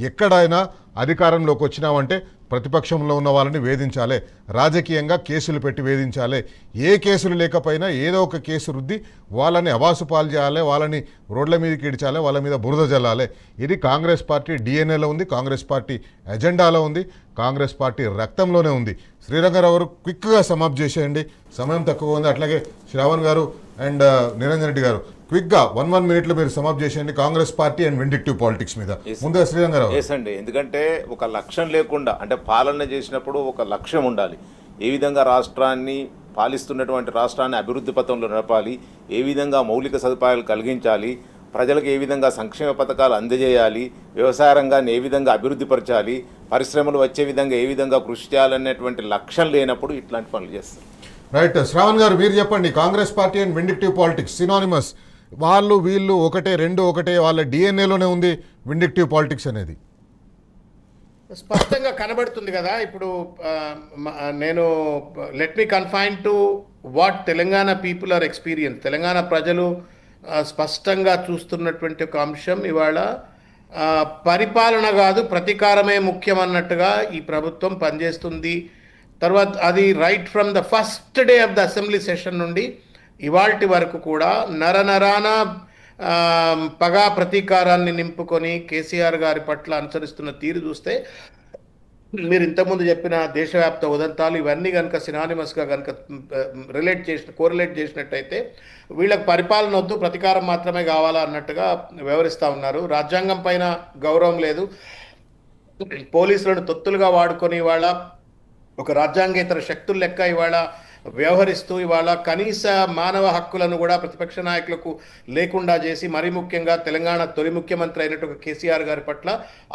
ఎక్కడైనా అధికారంలోకి వచ్చినామంటే ప్రతిపక్షంలో ఉన్న వాళ్ళని వేధించాలి, రాజకీయంగా కేసులు పెట్టి వేధించాలి. ఏ కేసులు లేకపోయినా ఏదో ఒక కేసు రుద్ది వాళ్ళని అవాసుపాలు చేయాలి, వాళ్ళని రోడ్ల మీదకి ఇడ్చాలి, వాళ్ళ మీద బురద జల్లాలి. ఇది కాంగ్రెస్ పార్టీ డిఎన్ఏలో ఉంది, కాంగ్రెస్ పార్టీ ఎజెండాలో ఉంది, కాంగ్రెస్ పార్టీ రక్తంలోనే ఉంది. శ్రీరంగారావు గారు క్విక్గా సమాప్ట్ చేసేయండి, సమయం తక్కువ ఉంది. అట్లాగే శ్రావణ్ గారు అండ్ నిరంజన్ రెడ్డి గారు క్విక్గా 1 మినిట్లో మీరు సమాప్ట్ చేసేయండి Congress party and vindictive politics మీద. ముందుగా శ్రీరంగారావు. అండి, ఎందుకంటే ఒక లక్ష్యం లేకుండా, అంటే పాలన చేసినప్పుడు ఒక లక్ష్యం ఉండాలి. ఏ విధంగా రాష్ట్రాన్ని పాలిస్తున్నటువంటి రాష్ట్రాన్ని అభివృద్ధి పథంలో నడపాలి, ఏ విధంగా మౌలిక సదుపాయాలు కలిగించాలి, ప్రజలకు ఏ విధంగా సంక్షేమ పథకాలు అందజేయాలి, వ్యవసాయ రంగాన్ని ఏ విధంగా అభివృద్ధి పరచాలి, పరిశ్రమలు వచ్చే విధంగా ఏ విధంగా కృషి చేయాలనేటువంటి లక్ష్యం లేనప్పుడు ఇట్లాంటి పనులు చేస్తారు. రైట్, శ్రావణ్ గారు మీరు చెప్పండి. Congress party and vindictive politics synonymous. వాళ్ళు వీళ్ళు ఒకటే, రెండు ఒకటే, వాళ్ళ డిఎన్ఏలోనే ఉంది విండిక్టివ్ పాలిటిక్స్ అనేది స్పష్టంగా కనబడుతుంది కదా. ఇప్పుడు నేను let me confine to what Telangana people are experience. Telangana ప్రజలు స్పష్టంగా చూస్తున్నటువంటి ఒక అంశం ఇవాళ పరిపాలన కాదు, ప్రతీకారమే ముఖ్యం అన్నట్టుగా ఈ ప్రభుత్వం పనిచేస్తుంది. తర్వాత అది right from the first day of the assembly session నుండి ఇవాల్టి వరకు కూడా నరనరాన పగా ప్రతీకారాన్ని నింపుకొని కేసీఆర్ గారి పట్ల అనుసరిస్తున్న తీరు చూస్తే మీరు ఇంతకుముందు చెప్పిన దేశవ్యాప్త ఉదంతాలు ఇవన్నీ కనుక సినానిమస్గా కనుక కోరిలేట్ చేసినట్టయితే వీళ్ళకి పరిపాలన వద్దు, ప్రతీకారం మాత్రమే కావాలా అన్నట్టుగా వ్యవహరిస్తూ ఉన్నారు. రాజ్యాంగం పైన గౌరవం లేదు, పోలీసులను తొత్తులుగా వాడుకొని ఇవాళ ఒక రాజ్యాంగేతర శక్తుల లెక్క ఇవాళ వ్యవహరిస్తూ ఇవాళ కనీస మానవ హక్కులను కూడా ప్రతిపక్ష నాయకులకు లేకుండా చేసి, మరీ ముఖ్యంగా తెలంగాణ తొలి ముఖ్యమంత్రి అయినట్టు కేసీఆర్ గారి పట్ల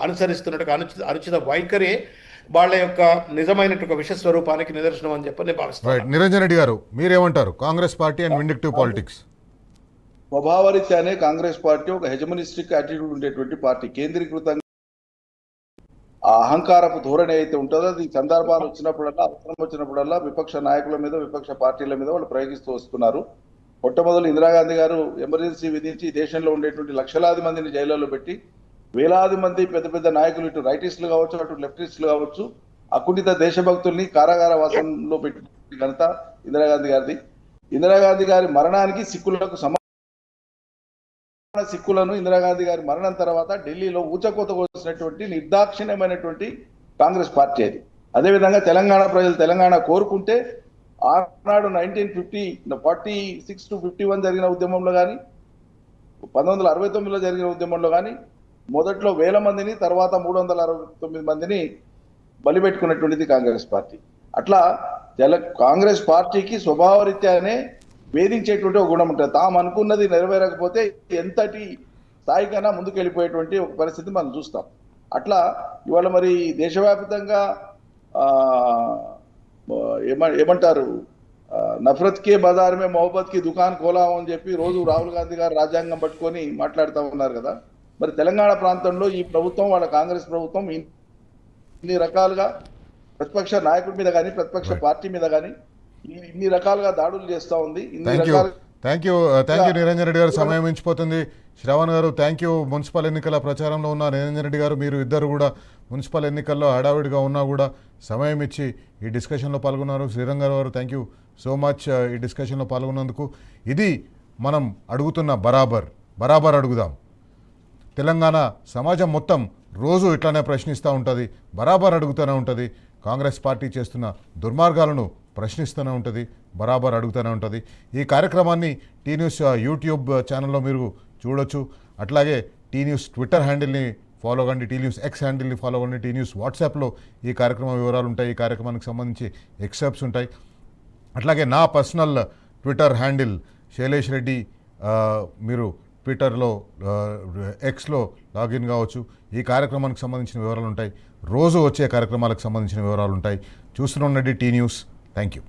అనుసరిస్తున్నట్టు అనుచిత వైఖరే వాళ్ళ యొక్క నిజమైనట్టు విషస్వరూపానికి నిదర్శనం అని చెప్పి నేను భావిస్తాను. నిరంజన్ రెడ్డి గారు మీరేమంటారు? Congress party and vindictive politics. స్వభావరీత్యానే కాంగ్రెస్ పార్టీ ఒక హెజమనిస్టిక్ యాటిట్యూడ్ ఉండేటువంటి పార్టీ. కేంద్రీకృతంగా ఆ అహంకారపు ధోరణి అయితే ఉంటుందో అది సందర్భాలు వచ్చినప్పుడల్లా, అవసరం వచ్చినప్పుడల్లా విపక్ష నాయకుల మీద, విపక్ష పార్టీల మీద వాళ్ళు ప్రయోగిస్తూ వస్తున్నారు. మొట్టమొదలు ఇందిరాగాంధీ గారు ఎమర్జెన్సీ విధించి దేశంలో ఉండేటువంటి లక్షలాది మందిని జైళ్లలో పెట్టి వేలాది మంది పెద్ద పెద్ద నాయకులు, ఇటు రైటిస్టులు కావచ్చు, అటు లెఫ్టిస్టులు కావచ్చు, అకుంఠిత దేశభక్తుల్ని కారాగార వాసంలో పెట్టి ఘనత ఇందిరాగాంధీ గారిది. ఇందిరాగాంధీ గారి మరణానికి సిక్కులను ఇందిరాగాంధీ గారి మరణం తర్వాత ఢిల్లీలో ఊచకోత కోసినటువంటి నిర్దాక్షిణ్యమైనటువంటి కాంగ్రెస్ పార్టీ అది. అదేవిధంగా తెలంగాణ ప్రజలు తెలంగాణ కోరుకుంటే ఆనాడు 1946 to 51 జరిగిన ఉద్యమంలో కానీ, 1969లో జరిగిన ఉద్యమంలో కానీ మొదట్లో 1000 మందిని, తర్వాత 369 మందిని బలిపెట్టుకున్నటువంటిది కాంగ్రెస్ పార్టీ. అట్లా కాంగ్రెస్ పార్టీకి స్వభావరీత్యానే వేధించేటువంటి ఒక గుణం ఉంటుంది. తాము అనుకున్నది నెరవేరకపోతే ఎంతటి స్థాయికైనా ముందుకు వెళ్ళిపోయేటువంటి ఒక పరిస్థితి మనం చూస్తాం. అట్లా ఇవాళ మరి దేశవ్యాప్తంగా ఏమంటారు నఫరత్ కే బజార్ మే మొహబ్బత్ కి దుకాన్ కోలా అని చెప్పి రోజు రాహుల్ గాంధీ గారు రాజ్యాంగం పట్టుకొని మాట్లాడుతూ ఉన్నారు కదా. మరి తెలంగాణ ప్రాంతంలో ఈ ప్రభుత్వం, వాళ్ళ కాంగ్రెస్ ప్రభుత్వం ఇన్ని రకాలుగా ప్రతిపక్ష నాయకుడి మీద కానీ ప్రతిపక్ష పార్టీ మీద కానీ ఇన్ని రకాలుగా దాడులు చేస్తూ ఉంది. థ్యాంక్ యూ నిరంజన్ రెడ్డి గారు. సమయం మించిపోతుంది. శ్రవణ్ గారు థ్యాంక్ యూ. మున్సిపల్ ఎన్నికల ప్రచారంలో ఉన్న నిరంజన్ రెడ్డి గారు, మీరు ఇద్దరు కూడా మున్సిపల్ ఎన్నికల్లో హడావిడిగా ఉన్నా కూడా సమయం ఇచ్చి ఈ డిస్కషన్లో పాల్గొన్నారు. శ్రీరంగ గారు థ్యాంక్ యూ సో మచ్ ఈ డిస్కషన్లో పాల్గొన్నందుకు. ఇది మనం అడుగుతున్న బరాబర్ అడుగుదాం. తెలంగాణ సమాజం మొత్తం రోజు ఇట్లానే ప్రశ్నిస్తూ ఉంటుంది, బరాబర్ అడుగుతూనే ఉంటుంది. కాంగ్రెస్ పార్టీ చేస్తున్న దుర్మార్గాలను ప్రశ్నిస్తూనే ఉంటుంది, బరాబర్ అడుగుతూనే ఉంటుంది. ఈ కార్యక్రమాన్ని టీ న్యూస్ యూట్యూబ్ ఛానల్లో మీరు చూడొచ్చు. అట్లాగే టీ న్యూస్ ట్విట్టర్ హ్యాండిల్ని ఫాలో కండి, టీ న్యూస్ ఎక్స్ హ్యాండిల్ని ఫాలో కండి, టీ న్యూస్ వాట్సాప్లో ఈ కార్యక్రమం వివరాలు ఉంటాయి, ఈ కార్యక్రమానికి సంబంధించి ఎక్సెప్ట్స్ ఉంటాయి. అట్లాగే నా personal Twitter handle Shailesh Reddy, మీరు ట్విట్టర్లో ఎక్స్లో లాగిన్ కావచ్చు. ఈ కార్యక్రమానికి సంబంధించిన వివరాలు ఉంటాయి, రోజు వచ్చే కార్యక్రమాలకు సంబంధించిన వివరాలు ఉంటాయి. చూస్తూనే ఉండండి టీ న్యూస్. Thank you.